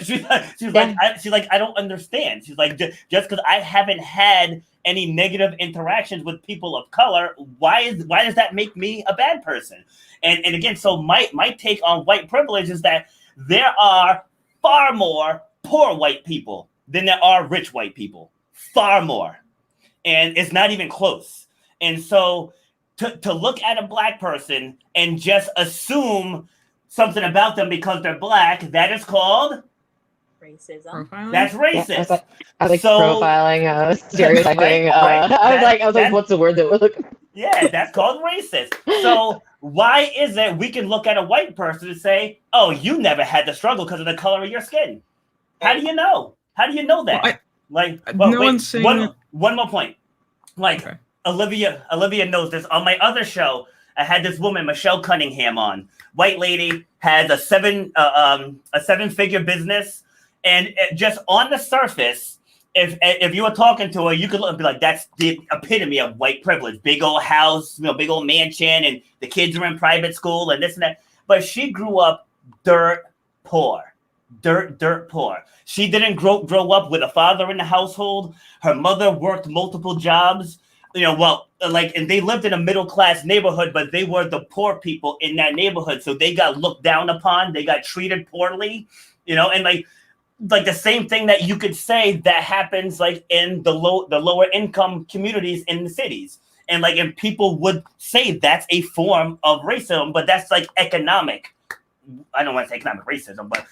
she's like, I don't understand. She's like, just because I haven't had any negative interactions with people of color, why does that make me a bad person? And again, so my take on white privilege is that there are far more poor white people than there are rich white people, far more, and it's not even close. And so to look at a Black person and just assume something about them because they're Black, that is called racism. Profiling? That's racist. Yeah, I was like profiling, stereotyping. Right. I was like, what's the word that we're looking for? Yeah, that's called racist. So why is it we can look at a white person and say, oh, you never had the struggle because of the color of your skin? How do you know? How do you know that? One's saying one more point. Like, okay. Olivia knows this. On my other show, I had this woman, Michelle Cunningham, on. White lady, has a seven-figure business. And just on the surface, if you were talking to her, you could be like, that's the epitome of white privilege. Big old house, big old mansion, and the kids are in private school and this and that. But she grew up dirt poor. Dirt poor. She didn't grow up with a father in the household. Her mother worked multiple jobs. And they lived in a middle-class neighborhood, but they were the poor people in that neighborhood. So they got looked down upon. They got treated poorly, and like the same thing that you could say that happens like in the lower income communities in the cities. And people would say that's a form of racism, but that's like economic. I don't want to say economic racism, but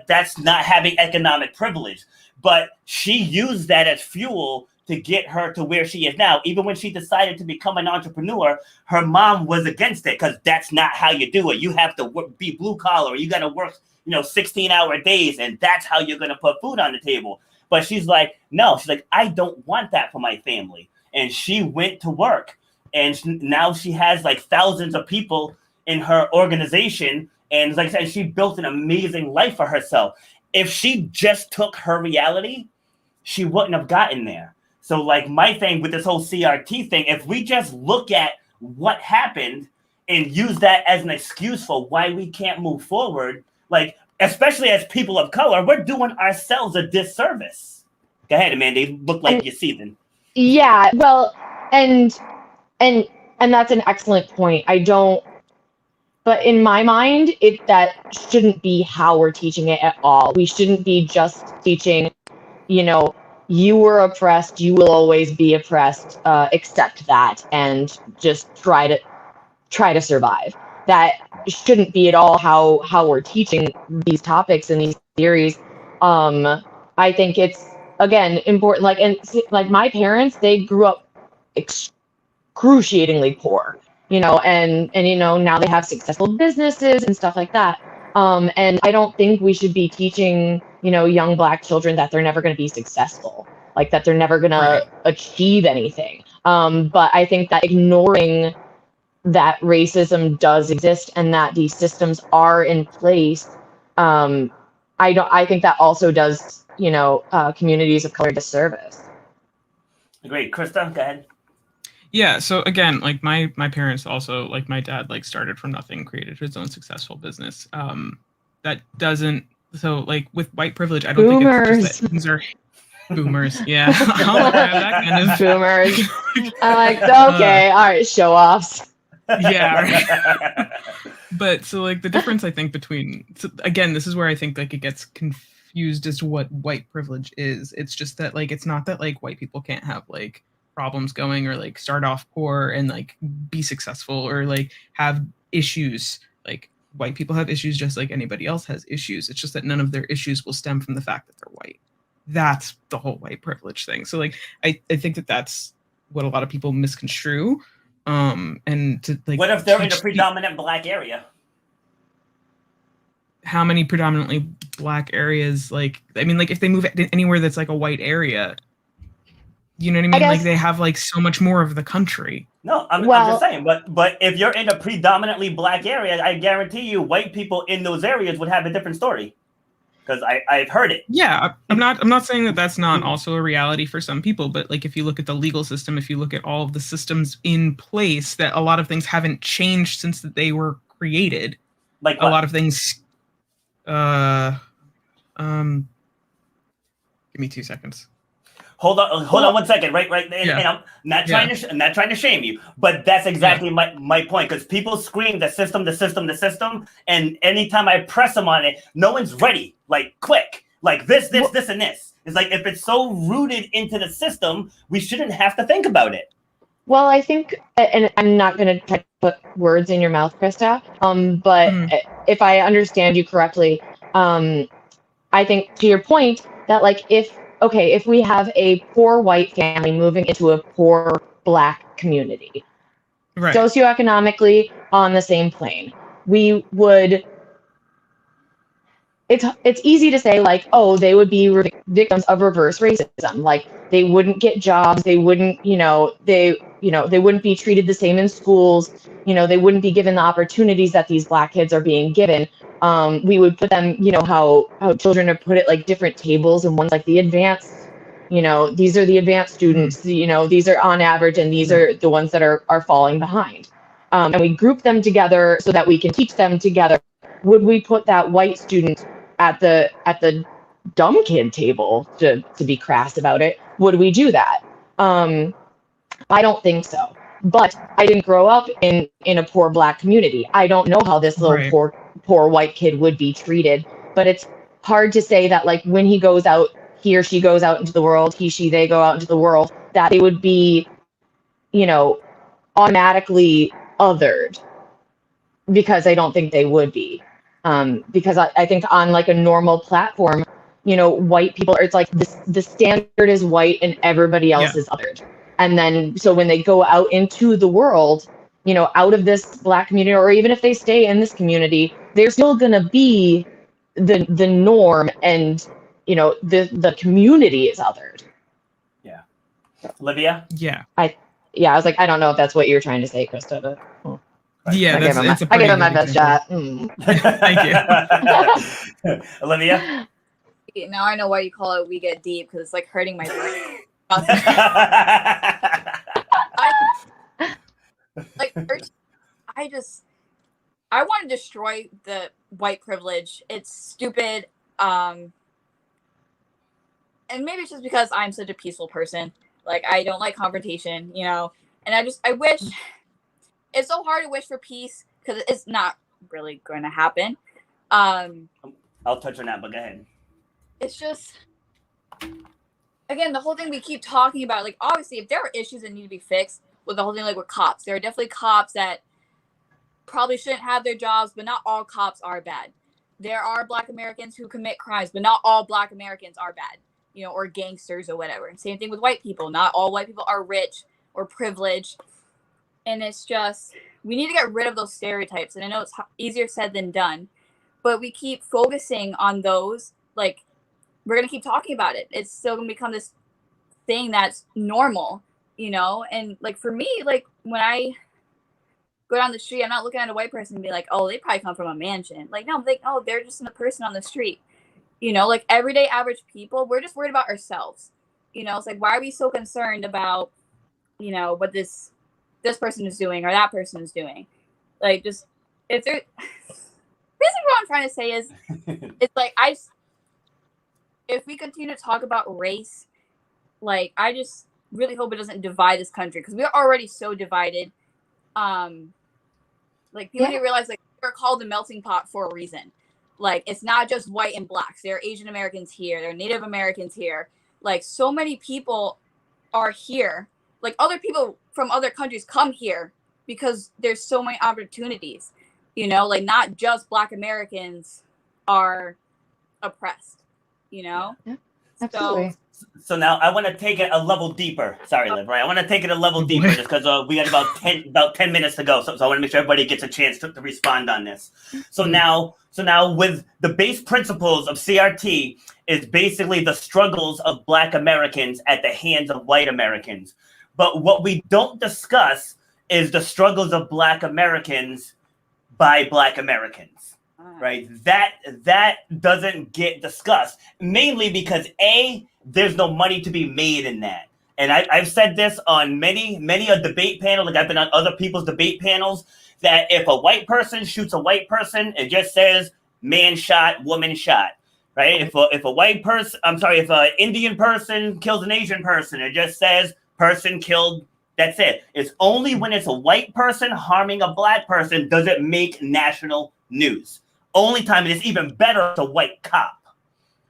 that's not having economic privilege. But she used that as fuel to get her to where she is now. Even when she decided to become an entrepreneur, her mom was against it because that's not how you do it. You have to be blue collar. You got to work, 16-hour days, and that's how you're going to put food on the table. But she's like, no, she's like, I don't want that for my family. And she went to work, and now she has like thousands of people in her organization. And like I said, she built an amazing life for herself. If she just took her reality, she wouldn't have gotten there. So like my thing with this whole CRT thing, if we just look at what happened and use that as an excuse for why we can't move forward, like especially as people of color, we're doing ourselves a disservice. Go ahead, Amanda. You look like you're seething. Yeah, well, and and and that's an excellent point. But in my mind, that shouldn't be how we're teaching it at all. We shouldn't be just teaching, you know, you were oppressed, you will always be oppressed, accept that and just try to survive. That shouldn't be at all how we're teaching these topics and these theories. I think it's again important. Like my parents, they grew up excruciatingly poor, and now they have successful businesses and stuff like that. And I don't think we should be teaching young Black children that they're never going to be successful, like that they're never going Right. to achieve anything. But I think that ignoring that racism does exist and that these systems are in place, I think that also does communities of color disservice. Great, Krista, go ahead. Yeah, so again, like my parents also, like my dad, like started from nothing, created his own successful business. That doesn't, so like with white privilege, I don't think it's just that things are boomers. Yeah, I'll grab that kind of Boomers. I'm like, okay, all right, show offs. Yeah, right. But so like the difference I think between, so again, this is where I think like it gets confused as to what white privilege is. It's just that like it's not that like white people can't have like problems going or like start off poor and like be successful or like have issues. Like white people have issues just like anybody else has issues. It's just that none of their issues will stem from the fact that they're white. That's the whole white privilege thing. So like I think that that's what a lot of people misconstrue. And to like, what if they're in a predominant Black area? How many predominantly Black areas? Like, I mean, like if they move anywhere that's like a white area, you know what I mean? Like they have like so much more of the country. No, I'm just saying, but if you're in a predominantly Black area, I guarantee you white people in those areas would have a different story. Because I've heard it. Yeah, I'm not saying that that's not also a reality for some people, but like if you look at the legal system, if you look at all of the systems in place, that a lot of things haven't changed since that they were created. Like what? A lot of things. Give me 2 seconds. Hold on 1 second, right? And I'm not trying to shame you, but that's exactly my point. Because people scream the system, and anytime I press them on it, no one's ready. Like quick, like this, and this. It's like if it's so rooted into the system, we shouldn't have to think about it. Well, I think, and I'm not going to try to put words in your mouth, Krista, but if I understand you correctly, I think to your point that like if we have a poor white family moving into a poor Black community, right, socioeconomically on the same plane, we would. It's easy to say like, oh, they would be victims of reverse racism. Like they wouldn't get jobs, they wouldn't, they wouldn't be treated the same in schools. They wouldn't be given the opportunities that these Black kids are being given. We would put them, how children are put at like different tables, and one's like the advanced, these are the advanced students, these are on average, and these are the ones that are falling behind. And we group them together so that we can teach them together. Would we put that white student at the dumb kid table, to be crass about it? Would we do that? I don't think so. But I didn't grow up in a poor Black community. I don't know how this little poor white kid would be treated. But it's hard to say that like when he goes out, he or she goes out into the world, he, she, they go out into the world, that they would be, automatically othered, because I don't think they would be. Because I think on like a normal platform, white people, it's like the standard is white and everybody else is othered. And then, so when they go out into the world, out of this Black community, or even if they stay in this community, they're still going to be the norm, and, the community is othered. Yeah. Olivia? Yeah. I was like, I don't know if that's what you're trying to say, Krista, but... Yeah, I gave him my best shot. Thank you. Olivia? Now I know why you call it We Get Deep, because it's like hurting my brain. I want to destroy the white privilege. It's stupid. And maybe it's just because I'm such a peaceful person. Like, I don't like confrontation, you know. And I wish. It's so hard to wish for peace because it's not really going to happen. I'll touch on that, but go ahead. It's just, again, the whole thing we keep talking about, like, obviously, if there are issues that need to be fixed with the whole thing, like with cops, there are definitely cops that probably shouldn't have their jobs, but not all cops are bad. There are Black Americans who commit crimes, but not all Black Americans are bad, you know, or gangsters or whatever. Same thing with white people. Not all white people are rich or privileged. And it's just, we need to get rid of those stereotypes. And I know it's easier said than done, but we keep focusing on those. Like, we're going to keep talking about it. It's still going to become this thing that's normal, you know? And like, for me, like, when I go down the street, I'm not looking at a white person and be like, oh, they probably come from a mansion. Like, no, I'm like, oh, they're just a person on the street. You know, like, everyday average people, we're just worried about ourselves. You know, it's like, why are we so concerned about, you know, what this person is doing or that person is doing? Like, just, if they're, basically what I'm trying to say is, it's like, if we continue to talk about race, like, I just really hope it doesn't divide this country, because we're already so divided. Like, people need to realize, like, we're called the melting pot for a reason. Like, it's not just white and blacks. There are Asian Americans here. There are Native Americans here. Like, so many people are here. Like, other people from other countries come here because there's so many opportunities. You know, like, not just Black Americans are oppressed, you know? Yeah, absolutely. So now I want to take it a level deeper. Sorry, Liv, right? I want to take it a level deeper just because we got about 10 minutes to go. So I want to make sure everybody gets a chance to respond on this. So now with the base principles of CRT is basically the struggles of Black Americans at the hands of white Americans. But what we don't discuss is the struggles of Black Americans by Black Americans. Right? That doesn't get discussed, mainly because there's no money to be made in that. And I've said this on many a debate panel, like I've been on other people's debate panels, that if a white person shoots a white person, it just says man shot, woman shot. Right? If an Indian person kills an Asian person, it just says person killed. That's it. It's only when it's a white person harming a Black person does it make national news. Only time, and it's even better, it's a white cop.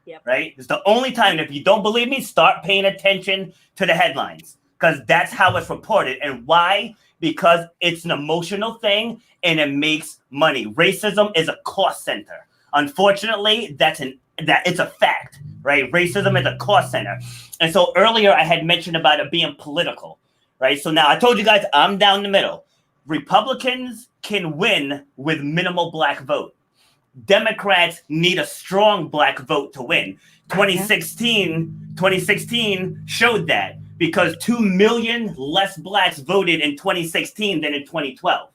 Yep. Right? It's the only time. If you don't believe me, start paying attention to the headlines, because that's how it's reported. And why? Because it's an emotional thing and it makes money. Racism is a cost center. Unfortunately, it's a fact, right? Racism is a cost center. And so earlier I had mentioned about it being political, right? So now I told you guys I'm down the middle. Republicans can win with minimal Black vote. Democrats need a strong Black vote to win. 2016 showed that, because 2 million less Blacks voted in 2016 than in 2012.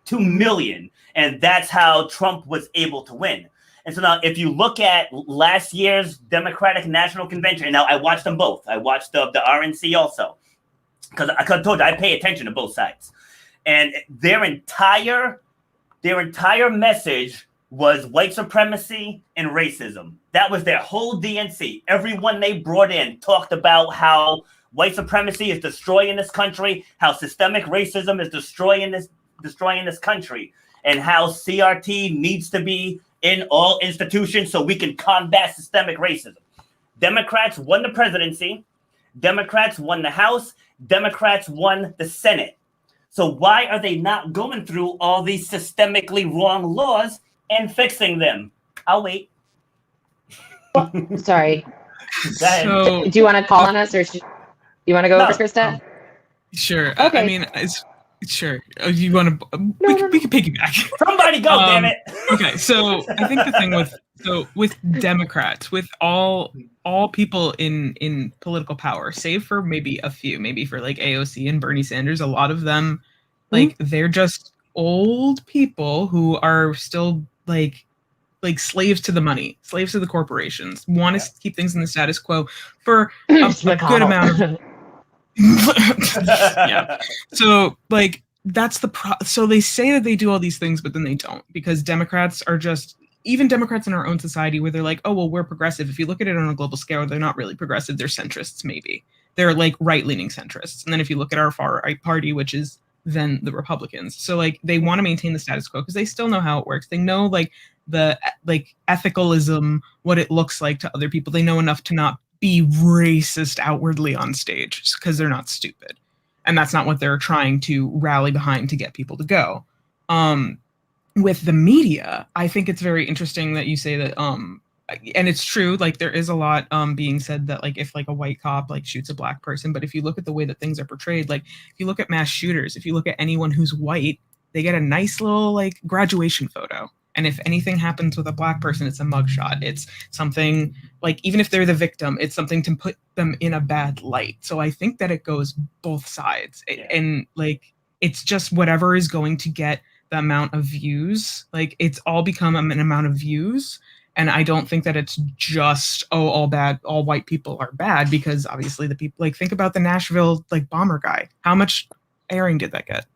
2 million. And that's how Trump was able to win. And so now if you look at last year's Democratic National Convention, and now I watched them both. I watched the RNC also, because I told you I pay attention to both sides. And their entire message was white supremacy and racism. That was their whole DNC. Everyone they brought in talked about how white supremacy is destroying this country, how systemic racism is destroying this country, and how CRT needs to be in all institutions so we can combat systemic racism. Democrats won the presidency. Democrats won the House. Democrats won the Senate. So why are they not going through all these systemically wrong laws and fixing them? I'll wait. Sorry. So, do you want to call on us, or do you want to go over, Krista? Sure. Okay. I mean, sure. You want to? We can piggyback. Somebody go, damn it. Okay. So I think the thing with Democrats, with all people in political power, save for maybe a few, maybe for like AOC and Bernie Sanders, a lot of them, like, they're just old people who are still like slaves to the money, slaves to the corporations, want to keep things in the status quo for a good amount of yeah. So like that's so they say that they do all these things, but then they don't, because Democrats are just, even Democrats in our own society, where they're like, oh, well, we're progressive. If you look at it on a global scale, they're not really progressive. They're centrists, maybe. they're like right-leaning centrists. And then if you look at our far right party, which is then the Republicans, so like they want to maintain the status quo because they still know how it works. They know like the like ethicalism, what it looks like to other people. They know enough to not be racist outwardly on stage because they're not stupid. And that's not what they're trying to rally behind to get people to go. With the media, I think it's very interesting that you say that, and it's true, like there is a lot being said that like if like a white cop like shoots a black person, but if you look at the way that things are portrayed, like if you look at mass shooters, if you look at anyone who's white, they get a nice little like graduation photo. And if anything happens with a black person, it's a mugshot. It's something like, even if they're the victim, it's something to put them in a bad light. So I think that it goes both sides. Yeah. And like, it's just whatever is going to get the amount of views. Like it's all become an amount of views. And I don't think that it's just, all white people are bad, because obviously the people, like think about the Nashville like bomber guy. How much airing did that get?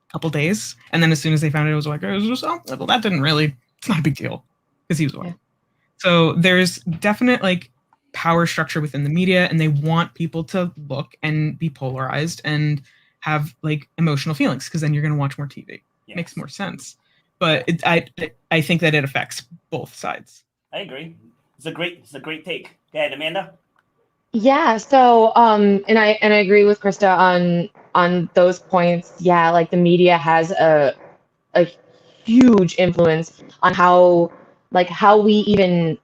Couple days, and then as soon as they found it was like, it was just, well, that didn't really, it's not a big deal because he was white. Yeah. So there's definite like power structure within the media, and they want people to look and be polarized and have like emotional feelings, because then you're going to watch more TV. Yes. Makes more sense. But I think that it affects both sides. I agree. It's a great take. Go ahead, Amanda. Yeah. So and I agree with Krista on those points. Yeah, like the media has a huge influence on how we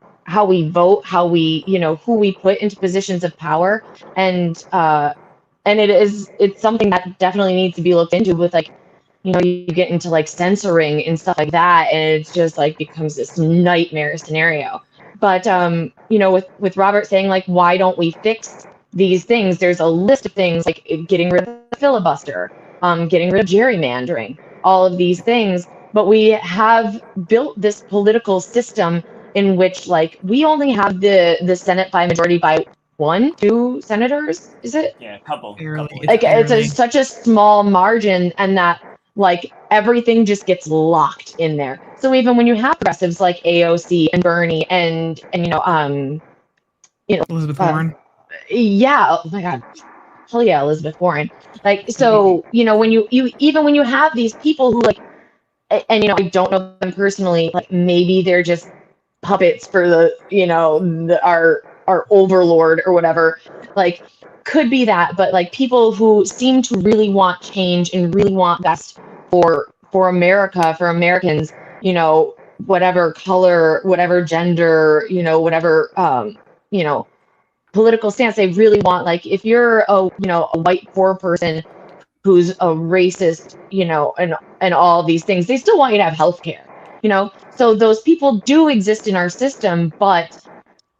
vote, how we, who we put into positions of power. And it's something that definitely needs to be looked into with like, you get into like censoring and stuff like that, and it's just like becomes this nightmare scenario. But with Robert saying like, why don't we fix these things? There's a list of things like getting rid of the filibuster, getting rid of gerrymandering, all of these things. But we have built this political system in which like we only have the Senate by majority by 2 senators. Is it? Yeah, a couple. Like it's such a small margin, and that like everything just gets locked in there. So even when you have progressives like AOC and Bernie and Elizabeth Warren. Yeah. Oh my God. Hell yeah, Elizabeth Warren. Like, so, when you have these people who like, and I don't know them personally, like maybe they're just puppets for our overlord or whatever, like could be that, but like people who seem to really want change and really want best for America, for Americans, whatever color, whatever gender, whatever political stance they really want. Like if you're a white poor person who's a racist, and all these things, they still want you to have health care, so those people do exist in our system, but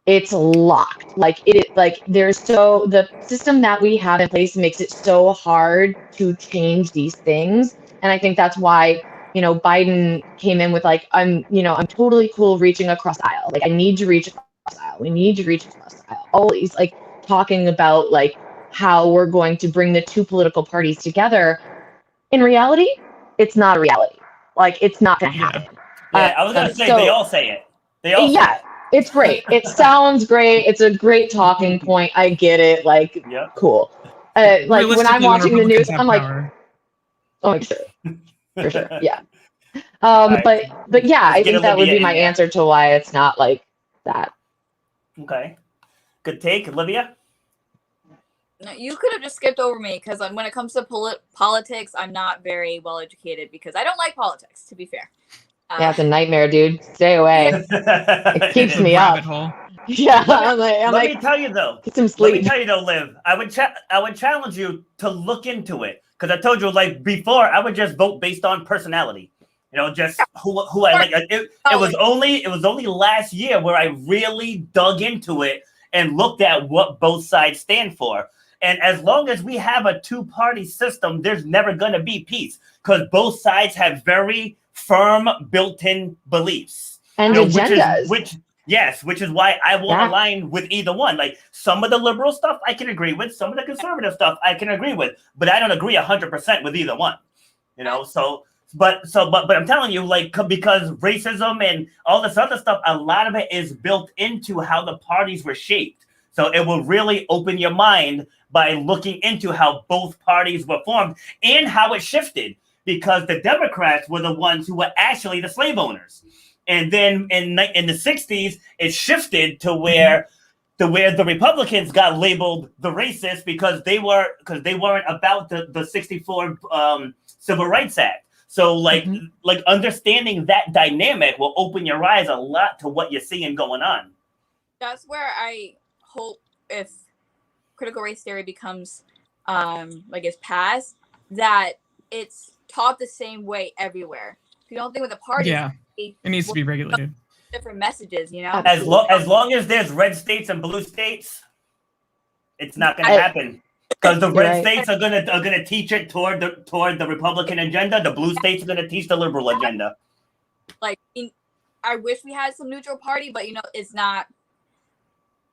it's locked. Like the system that we have in place makes it so hard to change these things. And I think that's why, Biden came in with like, I'm totally cool reaching across the aisle. Like I need to reach across the aisle. We need to reach across the aisle. Always like talking about like how we're going to bring the two political parties together. In reality, it's not a reality. Like it's not going to happen. Yeah, I was going to say, they all say it. They all say it. It's great. It sounds great. It's a great talking point. I get it. Like, cool. Like when I'm watching the news, I'm like, oh, sure. For sure. Yeah. But yeah, I think that would be my answer to why it's not like that. Okay. Good take. Olivia? No, you could have just skipped over me, because when it comes to politics, I'm not very well educated because I don't like politics, to be fair. Yeah, it's a nightmare, dude. Stay away. It keeps me up. Hole. Yeah, let me tell you though. Get some sleep. Let me tell you though, Liv. I would challenge you to look into it, because I told you like before, I would just vote based on personality. Just who I like. It was only last year where I really dug into it and looked at what both sides stand for. And as long as we have a two-party system, there's never going to be peace, because both sides have very firm built-in beliefs and agendas. Which is why I won't align with either one. Like some of the liberal stuff I can agree with, some of the conservative stuff I can agree with, but I don't agree 100% with either one. But I'm telling you, like, because racism and all this other stuff, a lot of it is built into how the parties were shaped. So it will really open your mind by looking into how both parties were formed and how it shifted, because the Democrats were the ones who were actually the slave owners. And then in the 60s, it shifted to where the Republicans got labeled the racists because they weren't about the 64 Civil Rights Act. So like understanding that dynamic will open your eyes a lot to what you're seeing going on. That's where I hope, if critical race theory becomes is passed, that it's taught the same way everywhere. If you don't think with the parties, it needs to be regulated. Different messages, As long as there's red states and blue states, it's not going to happen. Because the red states are gonna teach it toward the Republican agenda. The blue states are gonna teach the liberal agenda. I wish we had some neutral party, but it's not.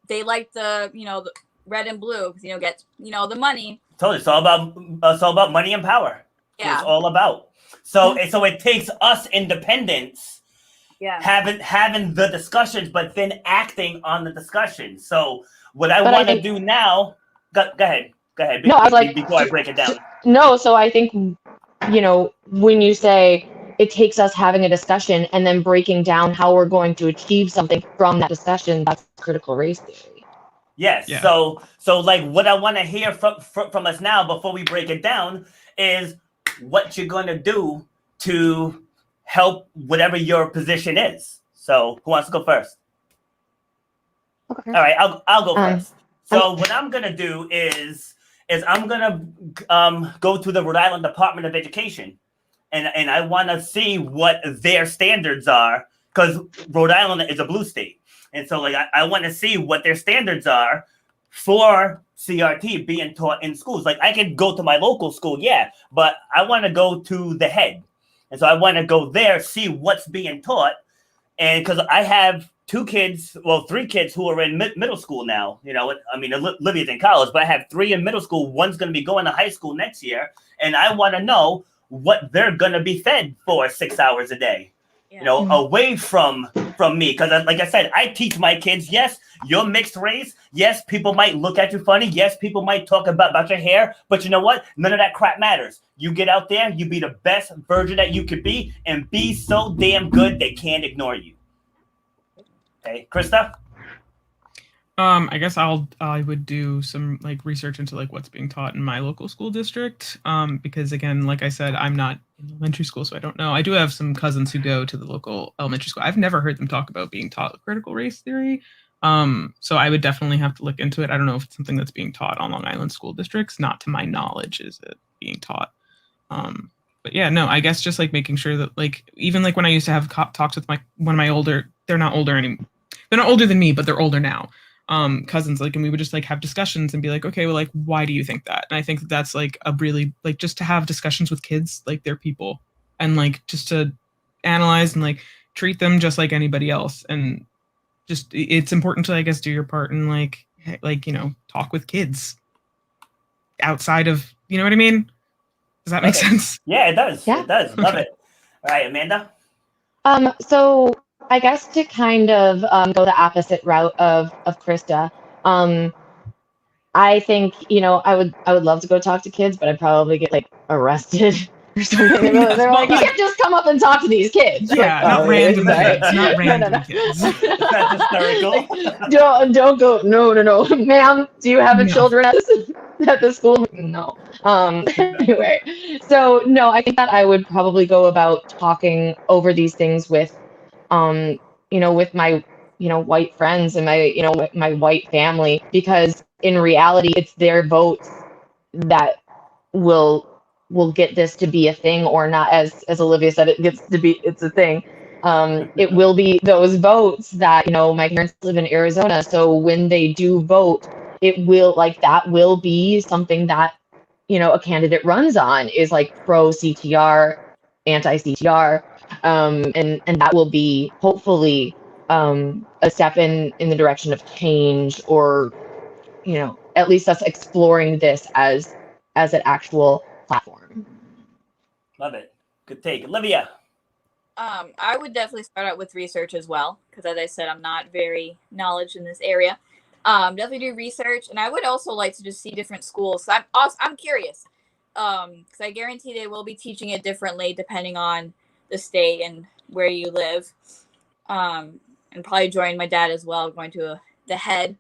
They like the the red and blue because get the money. Totally, it's all about money and power. Yeah, it's all about. So it takes us independents. Yeah, having the discussions, but then acting on the discussions. So what I want to do now. Go ahead. No, I was like, before I break it down. No, so I think, when you say it takes us having a discussion and then breaking down how we're going to achieve something from that discussion, that's critical race theory. Yes. Yeah. So like what I want to hear from us now before we break it down is what you're going to do to help whatever your position is. So who wants to go first? Okay. All right, I'll go first. So what I'm going to do is I'm going to go to the Rhode Island Department of Education, and I want to see what their standards are, because Rhode Island is a blue state. And so like I want to see what their standards are for CRT being taught in schools. Like I could go to my local school, but I want to go to the head. And so I want to go there, see what's being taught. And because I have three kids who are in middle school now. Olivia's in college, but I have 3 in middle school. One's going to be going to high school next year. And I want to know what they're going to be fed for 6 hours a day, away from me. Because like I said, I teach my kids, yes, you're mixed race. Yes, people might look at you funny. Yes, people might talk about your hair. But you know what? None of that crap matters. You get out there, you be the best version that you could be, and be so damn good they can't ignore you. Okay, Krista? I guess I would do some research into what's being taught in my local school district. Because again, like I said, I'm not in elementary school, so I don't know. I do have some cousins who go to the local elementary school. I've never heard them talk about being taught critical race theory. So I would definitely have to look into it. I don't know if it's something that's being taught on Long Island school districts. Not to my knowledge is it being taught. But yeah, no, I guess just making sure that even when I used to have talks with one of my older, they're not older anymore. They're not older than me, but they're older now. Cousins, and we would just have discussions and be okay, well, why do you think that? And I think that's a really just to have discussions with kids, they're people, and just to analyze and treat them just like anybody else. And just it's important to, I guess, do your part and talk with kids outside of, you know what I mean? Does that make sense? Yeah, it does. Yeah. It does. Love it. All right, Amanda? So I guess to kind of go the opposite route of Krista, I think, I would love to go talk to kids, but I'd probably get arrested or something. They're like, you can't just come up and talk to these kids. Yeah, not random kids. Not random kids. That's hysterical. Don't go. No. Ma'am, do you have children at the school? No. Anyway, so no, I think that I would probably go about talking over these things with with my, white friends and my, my white family, because in reality, it's their votes that will get this to be a thing or not. As Olivia said, it's a thing. It will be those votes that, my parents live in Arizona. So when they do vote, it will that will be something that, a candidate runs on is pro CTR, anti CTR. And that will be hopefully a step in the direction of change, or at least us exploring this as an actual platform. Love it. Good take. Olivia? I would definitely start out with research as well, because as I said, I'm not very knowledgeable in this area. Definitely do research, and I would also like to just see different schools. So I'm curious, because I guarantee they will be teaching it differently depending on the state and where you live. And probably join my dad as well, going to the head.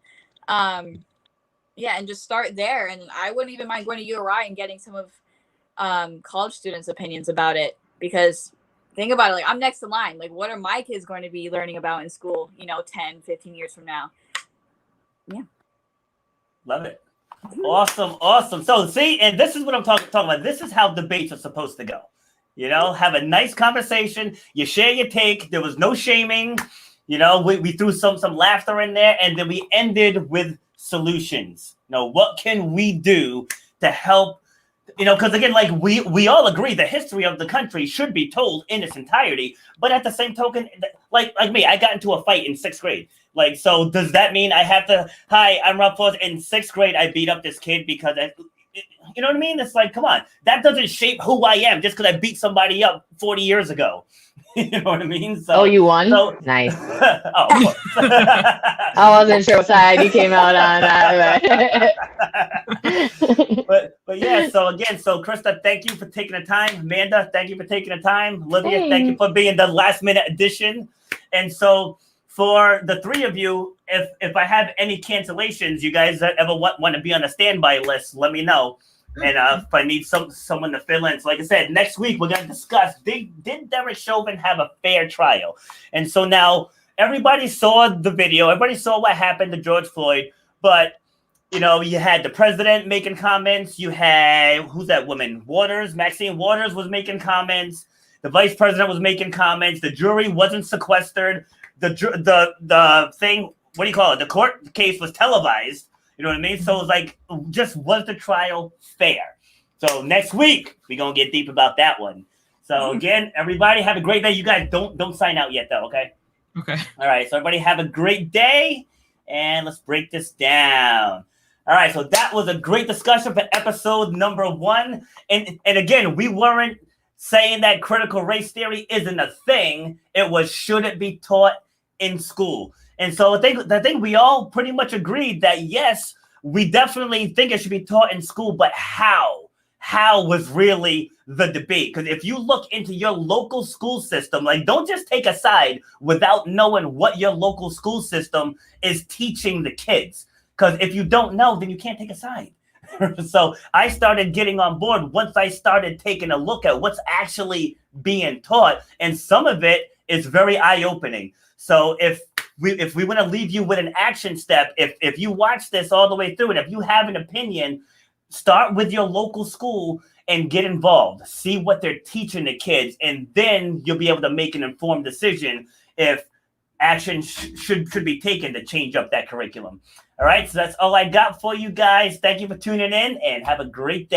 Yeah, and just start there. And I wouldn't even mind going to URI and getting some of college students' opinions about it, because think about it, like I'm next in line. Like, what are my kids going to be learning about in school, 10, 15 years from now? Yeah. Love it. Awesome. So see, and this is what I'm talking about. This is how debates are supposed to go. Have a nice conversation. You share your take. There was no shaming. We threw some laughter in there, and then we ended with solutions. What can we do to help? Because again, like we all agree the history of the country should be told in its entirety. But at the same token, like me, I got into a fight in 6th grade. Like, so does that mean I have to? Hi, I'm Rob Foster. In 6th grade, I beat up this kid because you know what I mean? It's like, come on, that doesn't shape who I am just because I beat somebody up 40 years ago. You know what I mean? So, you won? Nice. Oh, of course. I wasn't sure what side you came out on. But yeah, so Krista, thank you for taking the time. Amanda, thank you for taking the time. Olivia, thank you for being the last minute addition. And so for the three of you, if I have any cancellations, you guys ever want to be on a standby list, let me know. And if I need someone to fill in. So like I said, next week we're going to discuss, did Derek Chauvin have a fair trial? And so now everybody saw the video. Everybody saw what happened to George Floyd. But, you had the president making comments. You had, who's that woman? Maxine Waters was making comments. The vice president was making comments. The jury wasn't sequestered. The thing, what do you call it? The court case was televised. You know what I mean? So it's like, just was the trial fair? So next week, we're going to get deep about that one. So again, everybody have a great day. You guys don't sign out yet though, okay? Okay. All right, so everybody have a great day, and let's break this down. All right, so that was a great discussion for episode number 1. And again, we weren't saying that critical race theory isn't a thing. It was, should it be taught in school? And so I think we all pretty much agreed that, yes, we definitely think it should be taught in school, but how? How was really the debate? Because if you look into your local school system, like, don't just take a side without knowing what your local school system is teaching the kids. Because if you don't know, then you can't take a side. So I started getting on board once I started taking a look at what's actually being taught. And some of it is very eye-opening. So if we want to leave you with an action step, if you watch this all the way through, and if you have an opinion, start with your local school and get involved. See what they're teaching the kids, and then you'll be able to make an informed decision if action should be taken to change up that curriculum. All right, so that's all I got for you guys. Thank you for tuning in, and have a great day.